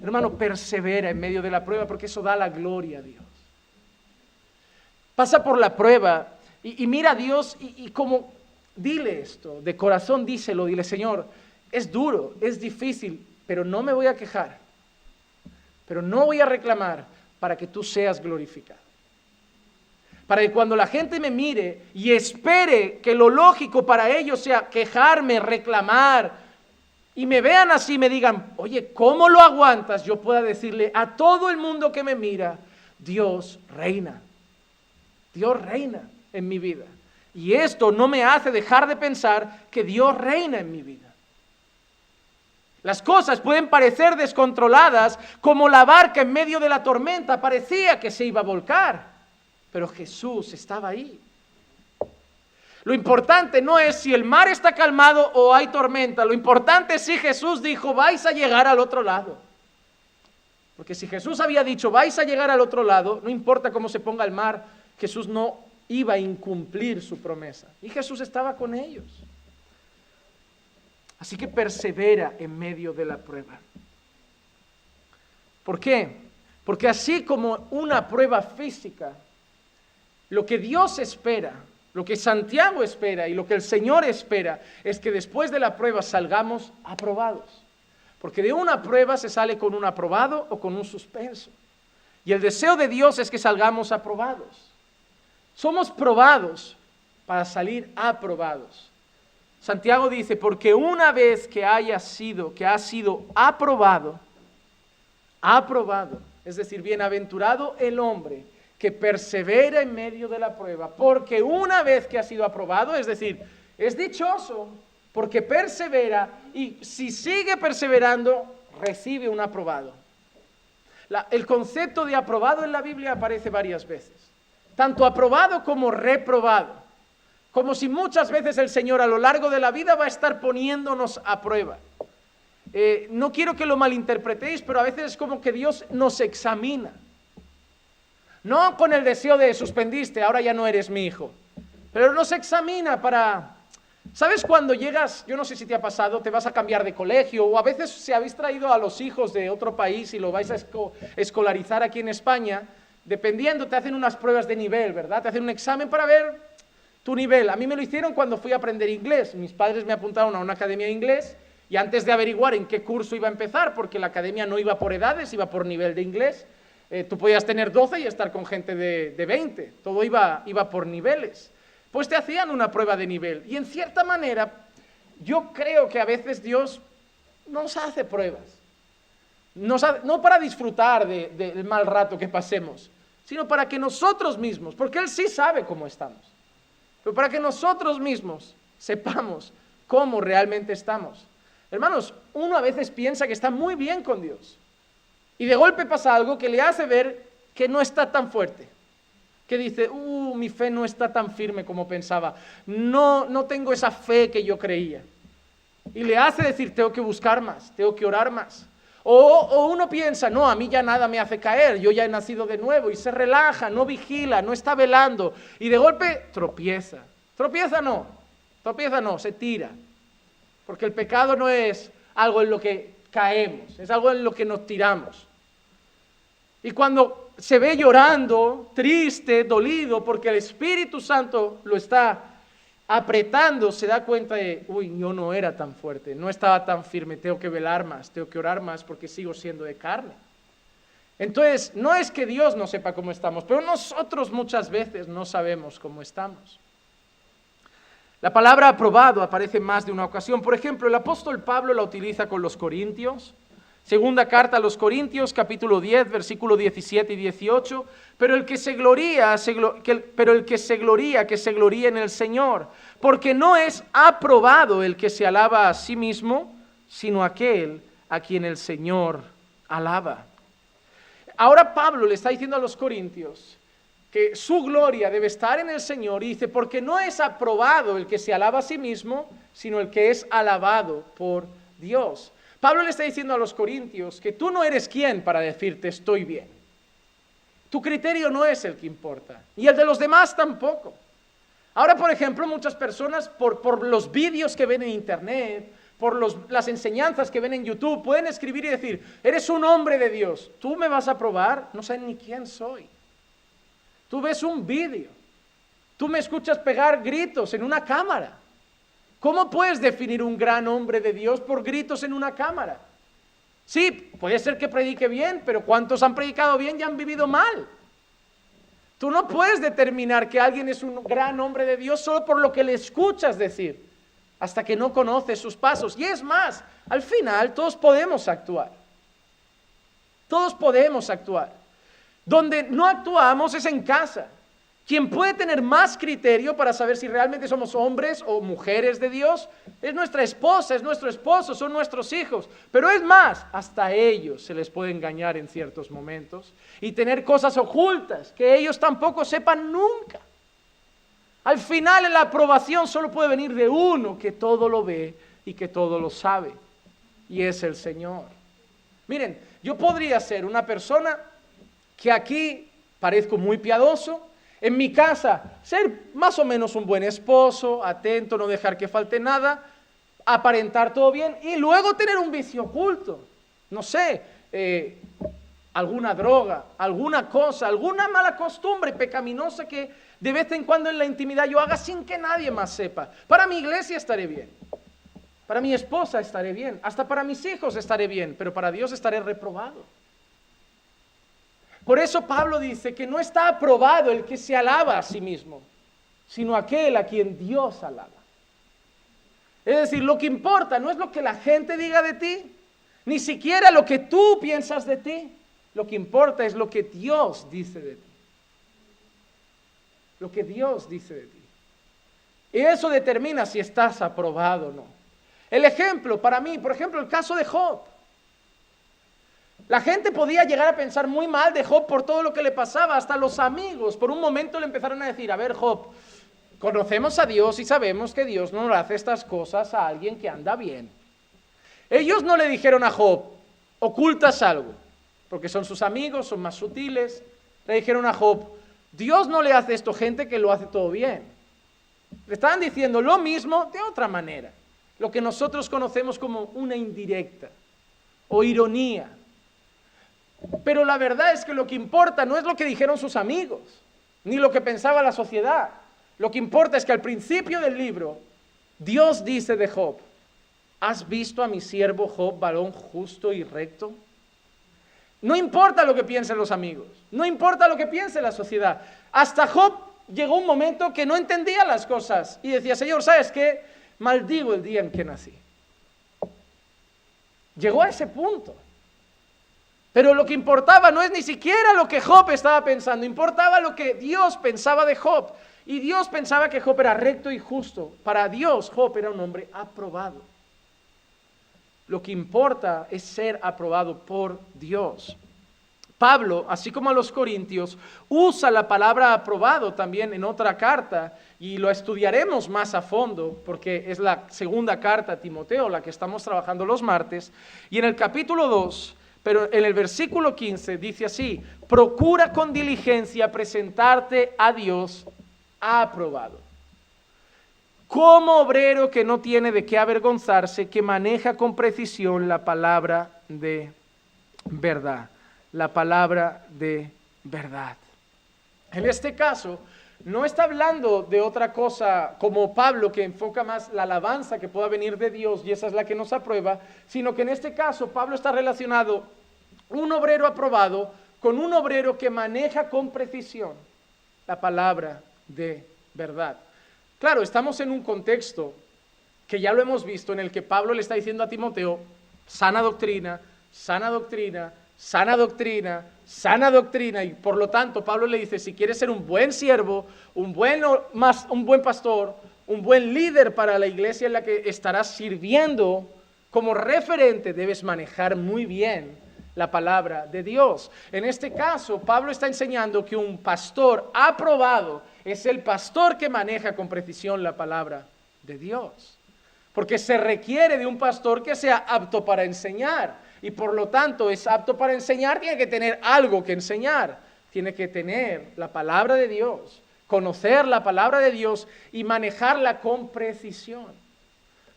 Hermano, persevera en medio de la prueba, porque eso da la gloria a Dios. Pasa por la prueba y mira a Dios y como dile esto, de corazón díselo, dile, Señor, es duro, es difícil, pero no me voy a quejar, pero no voy a reclamar para que tú seas glorificado. Para que cuando la gente me mire y espere que lo lógico para ellos sea quejarme, reclamar, y me vean así y me digan, oye, ¿cómo lo aguantas? Yo pueda decirle a todo el mundo que me mira, Dios reina. Dios reina en mi vida. Y esto no me hace dejar de pensar que Dios reina en mi vida. Las cosas pueden parecer descontroladas, como la barca en medio de la tormenta parecía que se iba a volcar, pero Jesús estaba ahí. Lo importante no es si el mar está calmado o hay tormenta, lo importante es si Jesús dijo, vais a llegar al otro lado. Porque si Jesús había dicho, vais a llegar al otro lado, no importa cómo se ponga el mar, Jesús no iba a incumplir su promesa. Y Jesús estaba con ellos. Así que persevera en medio de la prueba. ¿Por qué? Porque así como una prueba física, lo que Dios espera, lo que Santiago espera y lo que el Señor espera es que después de la prueba salgamos aprobados. Porque de una prueba se sale con un aprobado o con un suspenso. Y el deseo de Dios es que salgamos aprobados. Somos probados para salir aprobados. Santiago dice, porque una vez que ha sido aprobado, es decir, bienaventurado el hombre que persevera en medio de la prueba, porque una vez que ha sido aprobado, es decir, es dichoso porque persevera y si sigue perseverando, recibe un aprobado. El concepto de aprobado en la Biblia aparece varias veces, tanto aprobado como reprobado, como si muchas veces el Señor a lo largo de la vida va a estar poniéndonos a prueba. No quiero que lo malinterpretéis, pero a veces es como que Dios nos examina. No con el deseo de suspendiste, ahora ya no eres mi hijo. Pero nos examina para... ¿Sabes cuando llegas, yo no sé si te ha pasado, te vas a cambiar de colegio o a veces si habéis traído a los hijos de otro país y lo vais a escolarizar aquí en España, dependiendo te hacen unas pruebas de nivel, ¿verdad? Te hacen un examen para ver tu nivel. A mí me lo hicieron cuando fui a aprender inglés. Mis padres me apuntaron a una academia de inglés y antes de averiguar en qué curso iba a empezar, porque la academia no iba por edades, iba por nivel de inglés, tú podías tener 12 y estar con gente de 20, todo iba por niveles. Pues te hacían una prueba de nivel. Y en cierta manera, yo creo que a veces Dios nos hace pruebas. No para disfrutar del mal rato que pasemos, sino para que nosotros mismos, porque Él sí sabe cómo estamos, pero para que nosotros mismos sepamos cómo realmente estamos. Hermanos, uno a veces piensa que está muy bien con Dios. Y de golpe pasa algo que le hace ver que no está tan fuerte. Que dice, mi fe no está tan firme como pensaba, no tengo esa fe que yo creía. Y le hace decir, tengo que buscar más, tengo que orar más. O uno piensa, no, a mí ya nada me hace caer, yo ya he nacido de nuevo, y se relaja, no vigila, no está velando, y de golpe tropieza. Tropieza no, se tira. Porque el pecado no es algo en lo que caemos, es algo en lo que nos tiramos. Y cuando se ve llorando, triste, dolido, porque el Espíritu Santo lo está apretando, se da cuenta de, yo no era tan fuerte, no estaba tan firme, tengo que velar más, tengo que orar más porque sigo siendo de carne. Entonces, no es que Dios no sepa cómo estamos, pero nosotros muchas veces no sabemos cómo estamos. La palabra aprobado aparece en más de una ocasión. Por ejemplo, el apóstol Pablo la utiliza con los corintios. Segunda carta a los Corintios, capítulo 10, versículo 17 y 18. Pero el que se gloría, que se gloríe en el Señor. Porque no es aprobado el que se alaba a sí mismo, sino aquel a quien el Señor alaba. Ahora Pablo le está diciendo a los Corintios que su gloria debe estar en el Señor. Y dice, porque no es aprobado el que se alaba a sí mismo, sino el que es alabado por Dios. Pablo le está diciendo a los corintios que tú no eres quien para decirte estoy bien. Tu criterio no es el que importa, y el de los demás tampoco. Ahora, por ejemplo, muchas personas por los vídeos que ven en internet, por las enseñanzas que ven en YouTube, pueden escribir y decir, eres un hombre de Dios. ¿Tú me vas a probar? No sé ni quién soy. Tú ves un vídeo, tú me escuchas pegar gritos en una cámara. ¿Cómo puedes definir un gran hombre de Dios por gritos en una cámara? Sí, puede ser que predique bien, pero ¿cuántos han predicado bien y han vivido mal? Tú no puedes determinar que alguien es un gran hombre de Dios solo por lo que le escuchas decir, hasta que no conoces sus pasos. Y es más, al final todos podemos actuar. Todos podemos actuar. Donde no actuamos es en casa. Quien puede tener más criterio para saber si realmente somos hombres o mujeres de Dios es nuestra esposa, es nuestro esposo, son nuestros hijos. Pero es más, hasta a ellos se les puede engañar en ciertos momentos y tener cosas ocultas que ellos tampoco sepan nunca. Al final, la aprobación solo puede venir de uno que todo lo ve y que todo lo sabe, y es el Señor. Miren, yo podría ser una persona que aquí parezco muy piadoso, en mi casa, ser más o menos un buen esposo, atento, no dejar que falte nada, aparentar todo bien y luego tener un vicio oculto. No sé, alguna droga, alguna cosa, alguna mala costumbre pecaminosa que de vez en cuando en la intimidad yo haga sin que nadie más sepa. Para mi iglesia estaré bien, para mi esposa estaré bien, hasta para mis hijos estaré bien, pero para Dios estaré reprobado. Por eso Pablo dice que no está aprobado el que se alaba a sí mismo, sino aquel a quien Dios alaba. Es decir, lo que importa no es lo que la gente diga de ti, ni siquiera lo que tú piensas de ti. Lo que importa es lo que Dios dice de ti. Lo que Dios dice de ti. Y eso determina si estás aprobado o no. El ejemplo para mí, por ejemplo, el caso de Job. La gente podía llegar a pensar muy mal de Job por todo lo que le pasaba, hasta los amigos. Por un momento le empezaron a decir, a ver Job, conocemos a Dios y sabemos que Dios no le hace estas cosas a alguien que anda bien. Ellos no le dijeron a Job, ocultas algo, porque son sus amigos, son más sutiles. le dijeron a Job, Dios no le hace esto a gente que lo hace todo bien. Le estaban diciendo lo mismo de otra manera, lo que nosotros conocemos como una indirecta o ironía. Pero la verdad es que lo que importa no es lo que dijeron sus amigos, ni lo que pensaba la sociedad. Lo que importa es que al principio del libro, Dios dice de Job, ¿has visto a mi siervo Job, varón justo y recto? No importa lo que piensen los amigos, no importa lo que piense la sociedad. Hasta Job llegó un momento que no entendía las cosas y decía, Señor, ¿sabes qué? Maldigo el día en que nací. Llegó a ese punto. Pero lo que importaba no es ni siquiera lo que Job estaba pensando, importaba lo que Dios pensaba de Job. Y Dios pensaba que Job era recto y justo. Para Dios, Job era un hombre aprobado. Lo que importa es ser aprobado por Dios. Pablo, así como a los corintios, usa la palabra aprobado también en otra carta y lo estudiaremos más a fondo porque es la segunda carta a Timoteo, la que estamos trabajando los martes. Y en el capítulo 2, pero en el versículo 15 dice así, procura con diligencia presentarte a Dios aprobado. Como obrero que no tiene de qué avergonzarse, que maneja con precisión la palabra de verdad. La palabra de verdad. En este caso, no está hablando de otra cosa como Pablo, que enfoca más la alabanza que pueda venir de Dios y esa es la que nos aprueba, sino que en este caso Pablo está relacionado un obrero aprobado con un obrero que maneja con precisión la palabra de verdad. Claro, estamos en un contexto que ya lo hemos visto, en el que Pablo le está diciendo a Timoteo, sana doctrina, sana doctrina, sana doctrina, sana doctrina, y por lo tanto Pablo le dice, si quieres ser un buen siervo, un buen pastor, un buen líder para la iglesia en la que estarás sirviendo, como referente debes manejar muy bien la palabra de Dios. En este caso, Pablo está enseñando que un pastor aprobado es el pastor que maneja con precisión la palabra de Dios. Porque se requiere de un pastor que sea apto para enseñar. Y por lo tanto, es apto para enseñar, tiene que tener algo que enseñar. Tiene que tener la palabra de Dios, conocer la palabra de Dios y manejarla con precisión.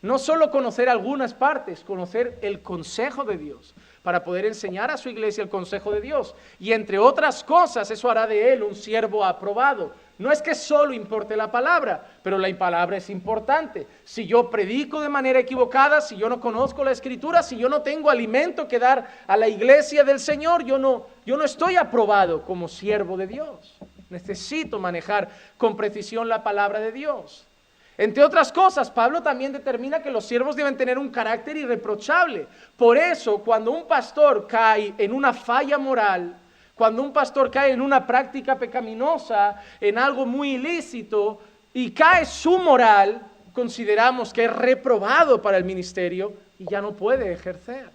No solo conocer algunas partes, conocer el consejo de Dios, para poder enseñar a su iglesia el consejo de Dios. Y entre otras cosas, eso hará de él un siervo aprobado. No es que solo importe la palabra, pero la palabra es importante. Si yo predico de manera equivocada, si yo no conozco la Escritura, si yo no tengo alimento que dar a la iglesia del Señor, yo no estoy aprobado como siervo de Dios. Necesito manejar con precisión la palabra de Dios. Entre otras cosas, Pablo también determina que los siervos deben tener un carácter irreprochable. Por eso, cuando un pastor cae en una falla moral, cuando un pastor cae en una práctica pecaminosa, en algo muy ilícito, y cae su moral, consideramos que es reprobado para el ministerio y ya no puede ejercer.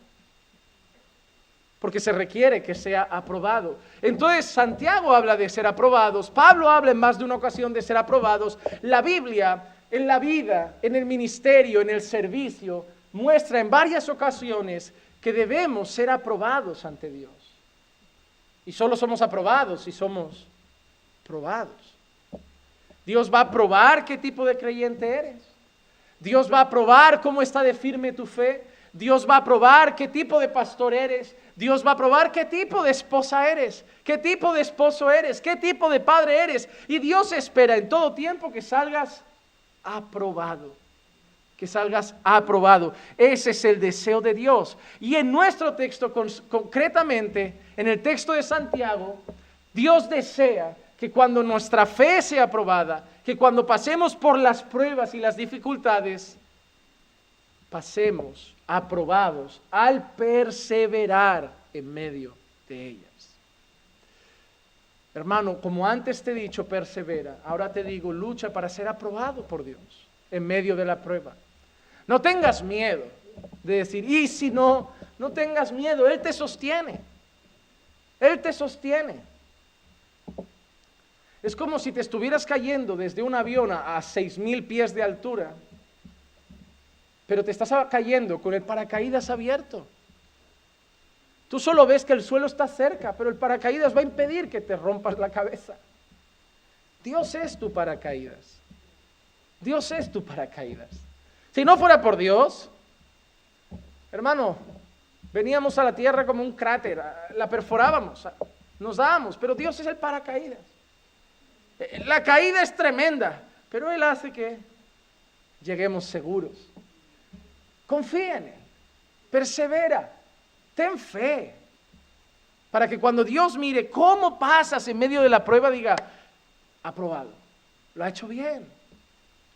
Porque se requiere que sea aprobado. Entonces, Santiago habla de ser aprobados, Pablo habla en más de una ocasión de ser aprobados. La Biblia, en la vida, en el ministerio, en el servicio, muestra en varias ocasiones que debemos ser aprobados ante Dios. Y solo somos aprobados si somos probados. Dios va a probar qué tipo de creyente eres. Dios va a probar cómo está de firme tu fe. Dios va a probar qué tipo de pastor eres. Dios va a probar qué tipo de esposa eres, qué tipo de esposo eres, qué tipo de padre eres. Y Dios espera en todo tiempo que salgas aprobado, que salgas aprobado. Ese es el deseo de Dios. Y en nuestro texto, concretamente, en el texto de Santiago, Dios desea que cuando nuestra fe sea aprobada, que cuando pasemos por las pruebas y las dificultades, pasemos aprobados al perseverar en medio de ellas. Hermano, como antes te he dicho, persevera. Ahora te digo, lucha para ser aprobado por Dios en medio de la prueba. No tengas miedo de decir, y si no, no tengas miedo. Él te sostiene. Él te sostiene. Es como si te estuvieras cayendo desde un avión a 6,000 pies de altura, pero te estás cayendo con el paracaídas abierto. Tú solo ves que el suelo está cerca, pero el paracaídas va a impedir que te rompas la cabeza. Dios es tu paracaídas. Dios es tu paracaídas. Si no fuera por Dios, hermano, veníamos a la tierra como un cráter, la perforábamos, nos dábamos, pero Dios es el paracaídas. La caída es tremenda, pero Él hace que lleguemos seguros. Confía en Él, persevera, ten fe, para que cuando Dios mire cómo pasas en medio de la prueba, diga, aprobado, lo ha hecho bien.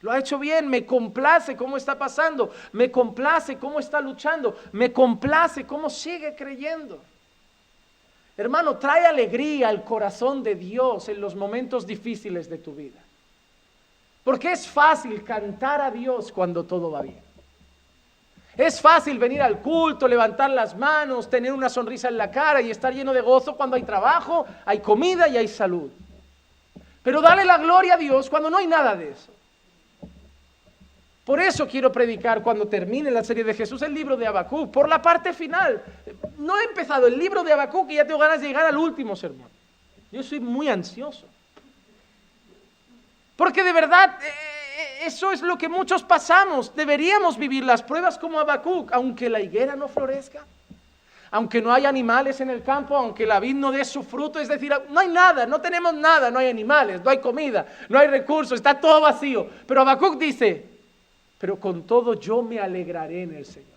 Lo ha hecho bien, me complace cómo está pasando, me complace cómo está luchando, me complace cómo sigue creyendo. Hermano, trae alegría al corazón de Dios en los momentos difíciles de tu vida. Porque es fácil cantar a Dios cuando todo va bien. Es fácil venir al culto, levantar las manos, tener una sonrisa en la cara y estar lleno de gozo cuando hay trabajo, hay comida y hay salud. Pero dale la gloria a Dios cuando no hay nada de eso. Por eso quiero predicar cuando termine la serie de Jesús el libro de Habacuc, por la parte final. No he empezado el libro de Habacuc y ya tengo ganas de llegar al último sermón. Yo soy muy ansioso. Porque de verdad, eso es lo que muchos pasamos. Deberíamos vivir las pruebas como Habacuc, aunque la higuera no florezca, aunque no haya animales en el campo, aunque la vid no dé su fruto, es decir, no hay nada, no tenemos nada, no hay animales, no hay comida, no hay recursos, está todo vacío. Pero Habacuc dice, pero con todo yo me alegraré en el Señor.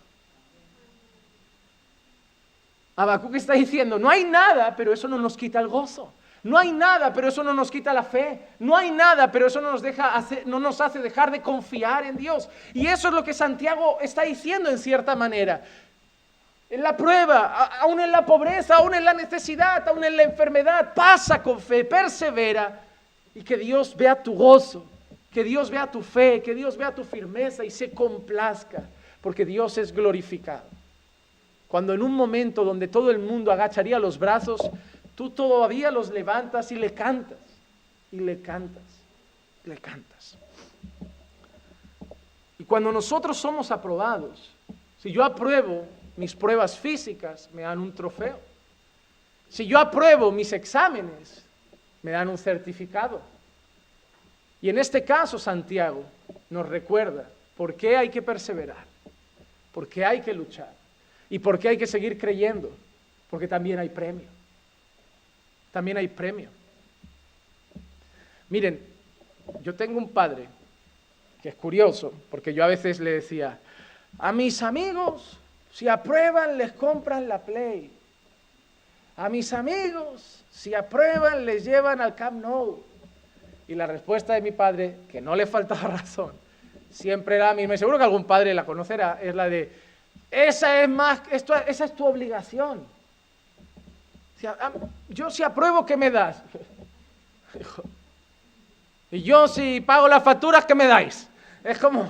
Habacuc está diciendo, no hay nada, pero eso no nos quita el gozo. No hay nada, pero eso no nos quita la fe. No hay nada, pero eso no nos hace dejar de confiar en Dios. Y eso es lo que Santiago está diciendo en cierta manera. En la prueba, aún en la pobreza, aún en la necesidad, aún en la enfermedad, pasa con fe, persevera y que Dios vea tu gozo. Que Dios vea tu fe, que Dios vea tu firmeza y se complazca, porque Dios es glorificado. Cuando en un momento donde todo el mundo agacharía los brazos, tú todavía los levantas y le cantas, y le cantas, le cantas. Y cuando nosotros somos aprobados, si yo apruebo mis pruebas físicas, me dan un trofeo. Si yo apruebo mis exámenes, me dan un certificado. Y en este caso, Santiago nos recuerda por qué hay que perseverar, por qué hay que luchar y por qué hay que seguir creyendo, porque también hay premio. También hay premio. Miren, yo tengo un padre que es curioso, porque yo a veces le decía, a mis amigos, si aprueban, les compran la Play. A mis amigos, si aprueban, les llevan al Camp Nou. Y la respuesta de mi padre, que no le faltaba razón, siempre era la misma, y seguro que algún padre la conocerá, es la de, esa es tu obligación. Yo si apruebo, ¿qué me das? Y yo si pago las facturas, ¿qué me dais? Es como,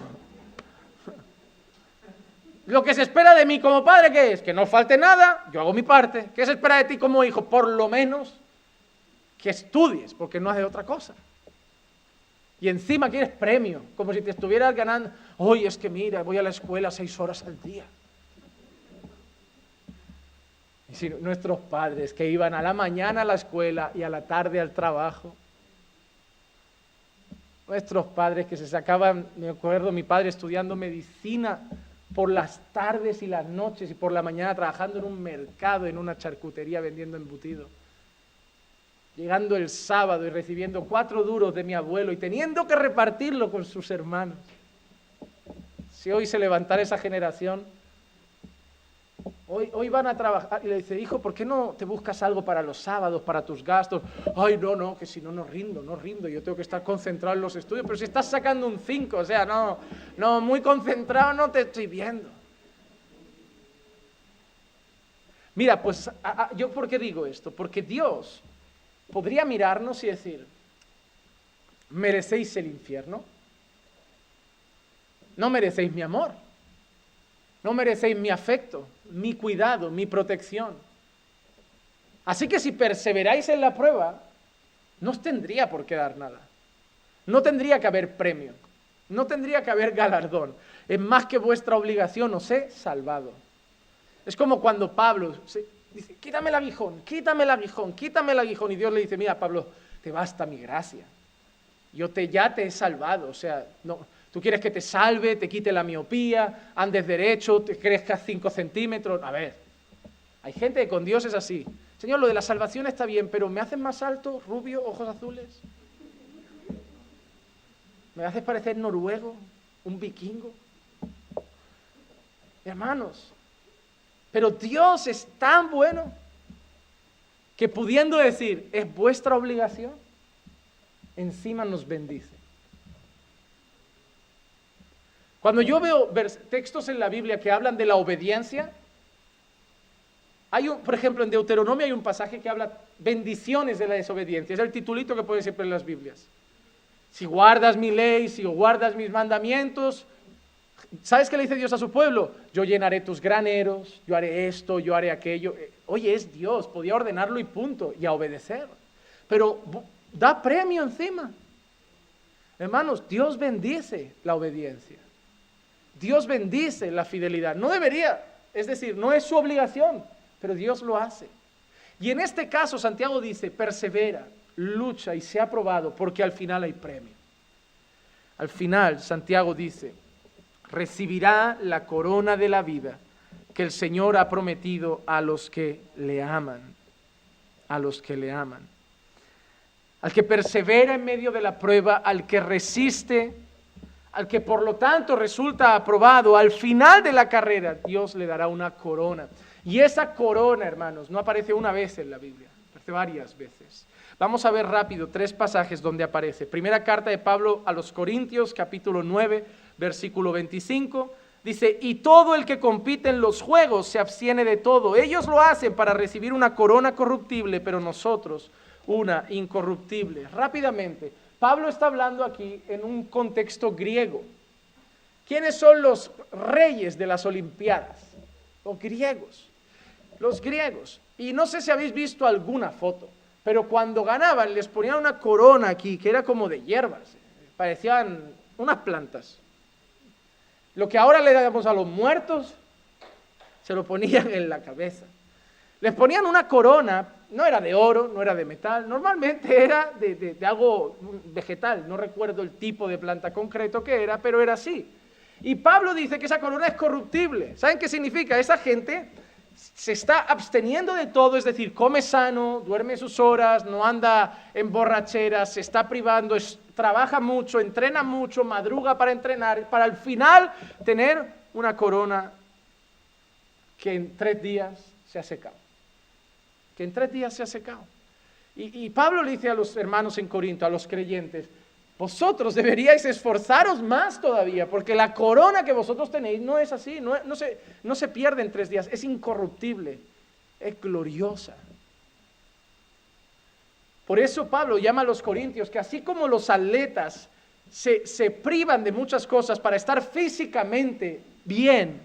lo que se espera de mí como padre, ¿qué es? Que no falte nada, yo hago mi parte. ¿Qué se espera de ti como hijo? Por lo menos que estudies, porque no haces otra cosa. Y encima quieres premio, como si te estuvieras ganando. Oye, es que mira, voy a la escuela 6 horas al día. Y si nuestros padres que iban a la mañana a la escuela y a la tarde al trabajo. Nuestros padres que se sacaban, me acuerdo, mi padre estudiando medicina por las tardes y las noches y por la mañana trabajando en un mercado, en una charcutería vendiendo embutidos. Llegando el sábado y recibiendo 4 duros de mi abuelo y teniendo que repartirlo con sus hermanos. Si hoy se levantara esa generación, hoy van a trabajar y le dice, hijo, ¿por qué no te buscas algo para los sábados, para tus gastos? Ay, no, que si no, no rindo, yo tengo que estar concentrado en los estudios, pero si estás sacando un 5, o sea, no, muy concentrado no te estoy viendo. Mira, pues, ¿yo por qué digo esto? Porque Dios podría mirarnos y decir, ¿merecéis el infierno? No merecéis mi amor, no merecéis mi afecto, mi cuidado, mi protección. Así que si perseveráis en la prueba, no os tendría por qué dar nada. No tendría que haber premio, no tendría que haber galardón. Es más que vuestra obligación, os he salvado. Es como cuando Pablo, Dice, quítame el aguijón, quítame el aguijón, quítame el aguijón. Y Dios le dice, mira, Pablo, te basta mi gracia. Ya te he salvado. O sea, no, tú quieres que te salve, te quite la miopía, andes derecho, te crezcas 5 centímetros. A ver, hay gente que con Dios es así. Señor, lo de la salvación está bien, pero ¿me haces más alto, rubio, ojos azules? ¿Me haces parecer noruego, un vikingo? Hermanos, pero Dios es tan bueno que pudiendo decir, es vuestra obligación, encima nos bendice. Cuando yo veo textos en la Biblia que hablan de la obediencia, por ejemplo, en Deuteronomio hay un pasaje que habla bendiciones de la desobediencia. Es el titulito que pone siempre en las Biblias. Si guardas mi ley, si guardas mis mandamientos, ¿sabes qué le dice Dios a su pueblo? Yo llenaré tus graneros, yo haré esto, yo haré aquello. Oye, es Dios, podía ordenarlo y punto, y a obedecer. Pero da premio encima. Hermanos, Dios bendice la obediencia. Dios bendice la fidelidad. No debería, es decir, no es su obligación, pero Dios lo hace. Y en este caso Santiago dice, persevera, lucha y sea aprobado, porque al final hay premio. Al final Santiago dice, recibirá la corona de la vida que el Señor ha prometido a los que le aman, a los que le aman. Al que persevera en medio de la prueba, al que resiste, al que por lo tanto resulta aprobado, al final de la carrera, Dios le dará una corona. Y esa corona, hermanos, no aparece una vez en la Biblia, aparece varias veces. Vamos a ver rápido 3 pasajes donde aparece. Primera carta de Pablo a los Corintios, capítulo 9, versículo 25. Dice, y todo el que compite en los juegos se abstiene de todo. Ellos lo hacen para recibir una corona corruptible, pero nosotros una incorruptible. Rápidamente, Pablo está hablando aquí en un contexto griego. ¿Quiénes son los reyes de las Olimpiadas? Los griegos. Los griegos. Y no sé si habéis visto alguna foto, pero cuando ganaban les ponían una corona aquí, que era como de hierbas, parecían unas plantas. Lo que ahora le damos a los muertos, se lo ponían en la cabeza. Les ponían una corona, no era de oro, no era de metal, normalmente era de algo vegetal, no recuerdo el tipo de planta concreto que era, pero era así. Y Pablo dice que esa corona es corruptible. ¿Saben qué significa? Esa gente se está absteniendo de todo, es decir, come sano, duerme sus horas, no anda en borracheras, se está privando, trabaja mucho, entrena mucho, madruga para entrenar, para al final tener una corona que en 3 días se ha secado. Que en 3 días se ha secado. Y Pablo le dice a los hermanos en Corinto, a los creyentes, vosotros deberíais esforzaros más todavía, porque la corona que vosotros tenéis no es así, no se pierde en 3 días, es incorruptible, es gloriosa. Por eso Pablo llama a los corintios que así como los atletas se privan de muchas cosas para estar físicamente bien,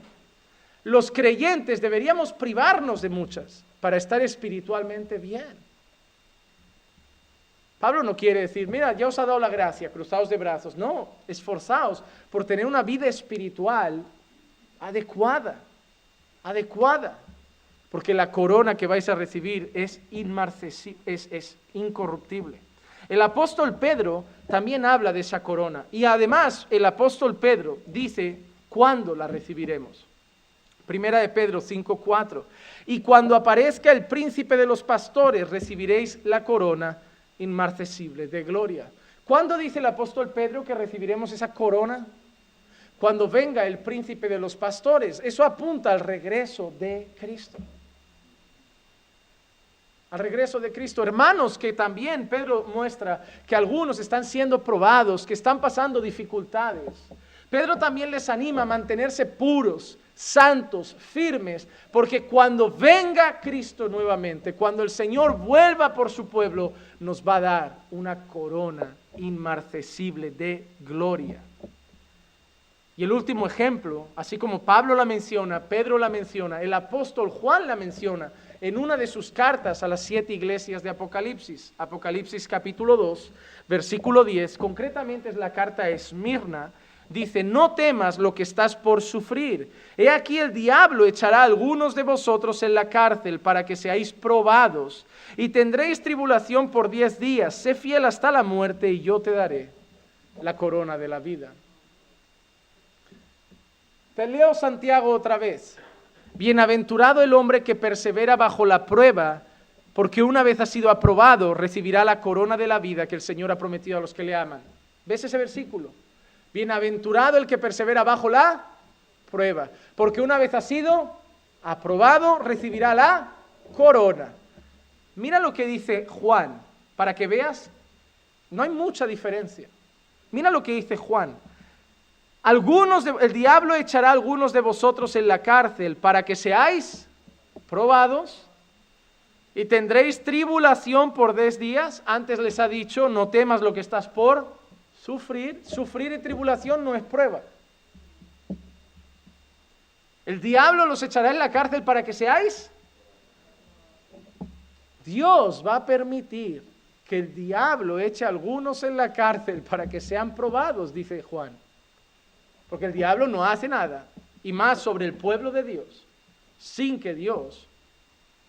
los creyentes deberíamos privarnos de muchas para estar espiritualmente bien. Pablo no quiere decir, mira, ya os ha dado la gracia, cruzaos de brazos. No, esforzaos por tener una vida espiritual adecuada, porque la corona que vais a recibir es incorruptible. El apóstol Pedro también habla de esa corona, y además el apóstol Pedro dice cuándo la recibiremos. Primera de Pedro 5:4, y cuando aparezca el príncipe de los pastores recibiréis la corona inmarcesible de gloria. ¿Cuándo dice el apóstol Pedro que recibiremos esa corona? Cuando venga el príncipe de los pastores. Eso apunta al regreso de Cristo. Al regreso de Cristo. Hermanos, que también Pedro muestra que algunos están siendo probados, que están pasando dificultades. Pedro también les anima a mantenerse puros, santos, firmes, porque cuando venga Cristo nuevamente, cuando el Señor vuelva por su pueblo, nos va a dar una corona inmarcesible de gloria. Y el último ejemplo, así como Pablo la menciona, Pedro la menciona, el apóstol Juan la menciona en una de sus cartas a las 7 iglesias de Apocalipsis. Apocalipsis capítulo 2, versículo 10, concretamente es la carta a Esmirna. dice, no temas lo que estás por sufrir. He aquí el diablo echará a algunos de vosotros en la cárcel para que seáis probados, y tendréis tribulación por 10 días. Sé fiel hasta la muerte y yo te daré la corona de la vida. Te leo Santiago otra vez. Bienaventurado el hombre que persevera bajo la prueba, porque una vez ha sido aprobado, recibirá la corona de la vida que el Señor ha prometido a los que le aman. ¿Ves ese versículo? Bienaventurado el que persevera bajo la prueba, porque una vez ha sido aprobado, recibirá la corona. Mira lo que dice Juan, para que veas, no hay mucha diferencia. Mira lo que dice Juan. El diablo echará a algunos de vosotros en la cárcel para que seáis probados y tendréis tribulación por 10 días. Antes les ha dicho, no temas lo que estás por sufrir. Sufrir y tribulación no es prueba. El diablo los echará en la cárcel para que seáis. Dios va a permitir que el diablo eche a algunos en la cárcel para que sean probados, dice Juan. Porque el diablo no hace nada, y más sobre el pueblo de Dios, sin que Dios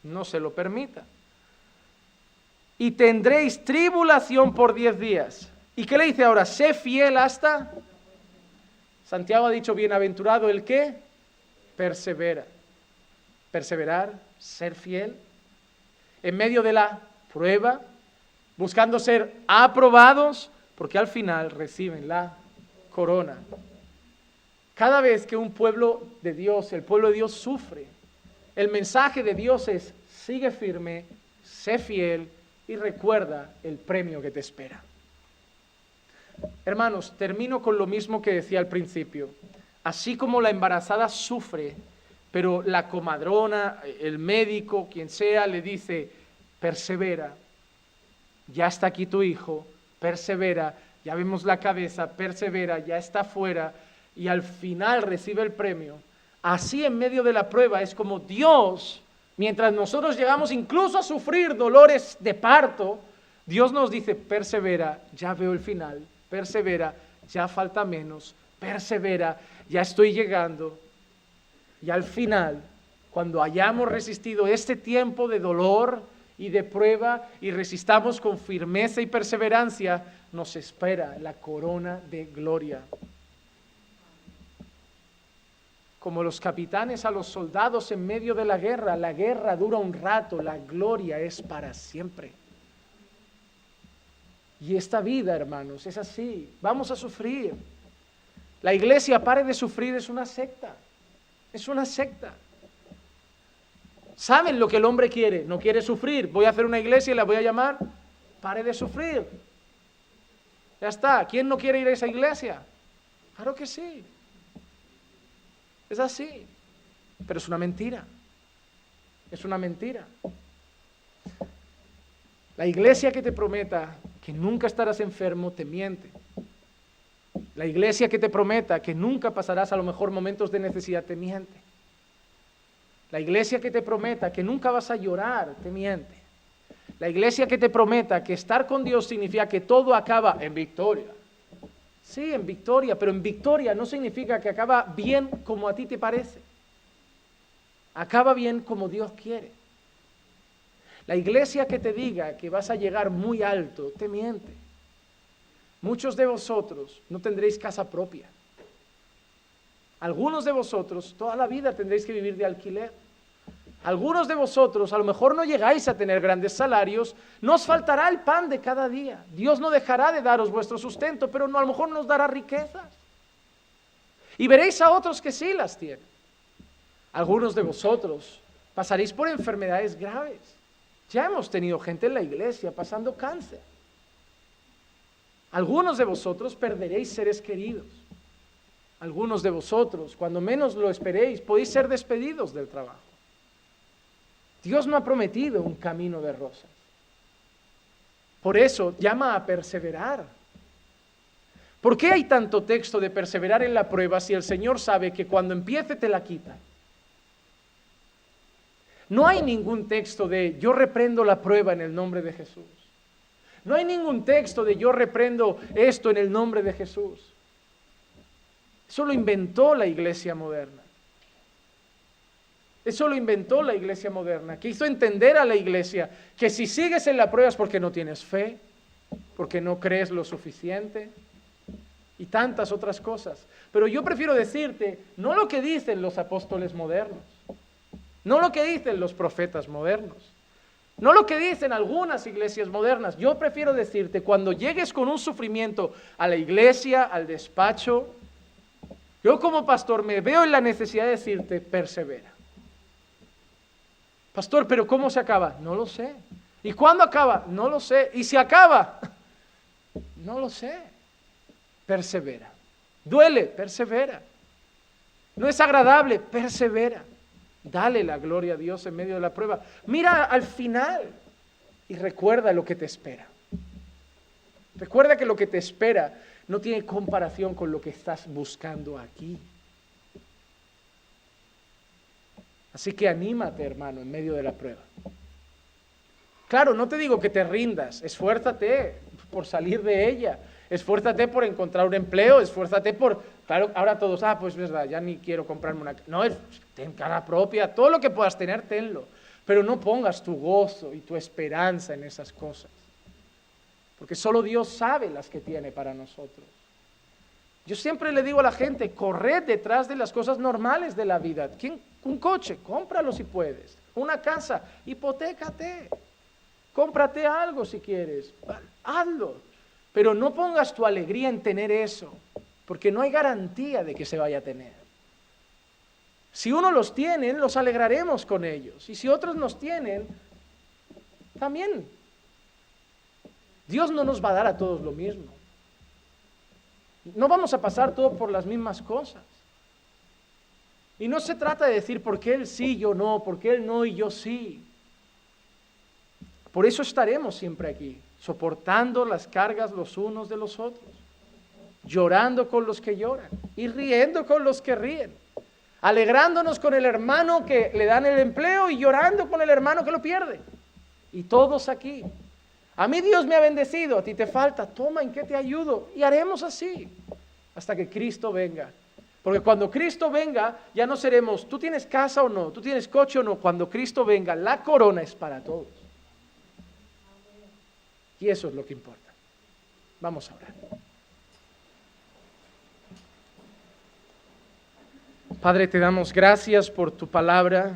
no se lo permita. Y tendréis tribulación por 10 días. ¿Y qué le dice ahora? Sé fiel hasta... Santiago ha dicho, bienaventurado el que persevera. Perseverar, ser fiel, en medio de la prueba, buscando ser aprobados, porque al final reciben la corona. Cada vez que un pueblo de Dios, el pueblo de Dios sufre, el mensaje de Dios es, sigue firme, sé fiel y recuerda el premio que te espera. Hermanos, termino con lo mismo que decía al principio. Así como la embarazada sufre, pero la comadrona, el médico, quien sea, le dice, persevera, ya está aquí tu hijo, persevera, ya vemos la cabeza, persevera, ya está fuera, y al final recibe el premio. Así en medio de la prueba es como Dios, mientras nosotros llegamos incluso a sufrir dolores de parto, Dios nos dice, persevera, ya veo el final, persevera, ya falta menos, persevera, ya estoy llegando. Y al final, cuando hayamos resistido este tiempo de dolor y de prueba y resistamos con firmeza y perseverancia, nos espera la corona de gloria. Como los capitanes a los soldados en medio de la guerra dura un rato, la gloria es para siempre. Y esta vida, hermanos, es así, vamos a sufrir. La iglesia, pare de sufrir, es una secta, es una secta. ¿Saben lo que el hombre quiere? No quiere sufrir, voy a hacer una iglesia y la voy a llamar, pare de sufrir. Ya está, ¿quién no quiere ir a esa iglesia? Claro que sí. Es así, pero es una mentira, es una mentira. La iglesia que te prometa que nunca estarás enfermo, te miente. La iglesia que te prometa que nunca pasarás a lo mejor momentos de necesidad, te miente. La iglesia que te prometa que nunca vas a llorar, te miente. La iglesia que te prometa que estar con Dios significa que todo acaba en victoria. Sí, en victoria, pero en victoria no significa que acaba bien como a ti te parece. Acaba bien como Dios quiere. La iglesia que te diga que vas a llegar muy alto, te miente. Muchos de vosotros no tendréis casa propia. Algunos de vosotros toda la vida tendréis que vivir de alquiler. Algunos de vosotros a lo mejor no llegáis a tener grandes salarios, no os faltará el pan de cada día. Dios no dejará de daros vuestro sustento, pero no, a lo mejor nos dará riquezas. Y veréis a otros que sí las tienen. Algunos de vosotros pasaréis por enfermedades graves. Ya hemos tenido gente en la iglesia pasando cáncer. Algunos de vosotros perderéis seres queridos. Algunos de vosotros, cuando menos lo esperéis, podéis ser despedidos del trabajo. Dios no ha prometido un camino de rosas. Por eso llama a perseverar. ¿Por qué hay tanto texto de perseverar en la prueba si el Señor sabe que cuando empiece te la quita? No hay ningún texto de yo reprendo la prueba en el nombre de Jesús. No hay ningún texto de yo reprendo esto en el nombre de Jesús. Eso lo inventó la iglesia moderna. Eso lo inventó la iglesia moderna, que hizo entender a la iglesia que si sigues en la prueba es porque no tienes fe, porque no crees lo suficiente y tantas otras cosas. Pero yo prefiero decirte, no lo que dicen los apóstoles modernos, no lo que dicen los profetas modernos, no lo que dicen algunas iglesias modernas. Yo prefiero decirte, cuando llegues con un sufrimiento a la iglesia, al despacho, yo como pastor me veo en la necesidad de decirte, persevera. Pastor, ¿pero cómo se acaba? No lo sé. ¿Y cuándo acaba? No lo sé. ¿Y si acaba? No lo sé. Persevera. Duele, persevera. No es agradable, persevera. Dale la gloria a Dios en medio de la prueba. Mira al final y recuerda lo que te espera. Recuerda que lo que te espera no tiene comparación con lo que estás buscando aquí. Así que anímate, hermano, en medio de la prueba. Claro, no te digo que te rindas, esfuérzate por salir de ella, esfuérzate por encontrar un empleo, esfuérzate por, claro, ahora todos, pues es verdad, ya ni quiero comprarme una, no, ten cara propia, todo lo que puedas tener, tenlo, pero no pongas tu gozo y tu esperanza en esas cosas, porque solo Dios sabe las que tiene para nosotros. Yo siempre le digo a la gente, corred detrás de las cosas normales de la vida. Un coche, cómpralo si puedes. Una casa, hipotécate. Cómprate algo si quieres. Hazlo. Pero no pongas tu alegría en tener eso, porque no hay garantía de que se vaya a tener. Si uno los tiene, los alegraremos con ellos. Y si otros nos tienen, también. Dios no nos va a dar a todos lo mismo. No vamos a pasar todos por las mismas cosas. Y no se trata de decir por qué Él sí, yo no, por qué Él no y yo sí. Por eso estaremos siempre aquí, soportando las cargas los unos de los otros, llorando con los que lloran y riendo con los que ríen, alegrándonos con el hermano que le dan el empleo y llorando con el hermano que lo pierde. Y todos aquí. A mí Dios me ha bendecido, a ti te falta, toma, ¿en qué te ayudo? Y haremos así, hasta que Cristo venga. Porque cuando Cristo venga, ya no seremos, tú tienes casa o no, tú tienes coche o no, cuando Cristo venga, la corona es para todos. Y eso es lo que importa. Vamos a orar. Padre, te damos gracias por tu palabra,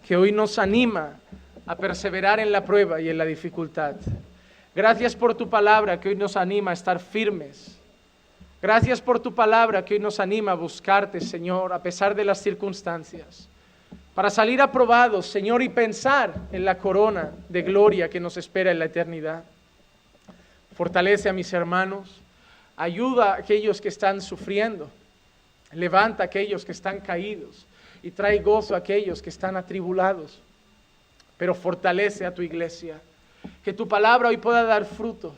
que hoy nos anima a perseverar en la prueba y en la dificultad. Gracias por tu palabra que hoy nos anima a estar firmes. Gracias por tu palabra que hoy nos anima a buscarte, Señor, a pesar de las circunstancias, para salir aprobados, Señor, y pensar en la corona de gloria que nos espera en la eternidad. Fortalece a mis hermanos, ayuda a aquellos que están sufriendo, levanta a aquellos que están caídos y trae gozo a aquellos que están atribulados. Pero fortalece a tu iglesia, que tu palabra hoy pueda dar fruto,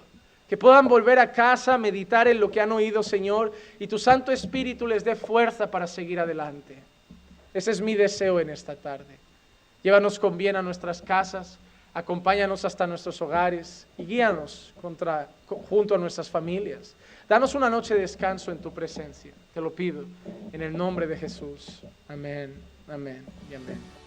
que puedan volver a casa a meditar en lo que han oído, Señor, y tu Santo Espíritu les dé fuerza para seguir adelante. Ese es mi deseo en esta tarde. Llévanos con bien a nuestras casas, acompáñanos hasta nuestros hogares y guíanos junto a nuestras familias. Danos una noche de descanso en tu presencia. Te lo pido en el nombre de Jesús. Amén, amén y amén.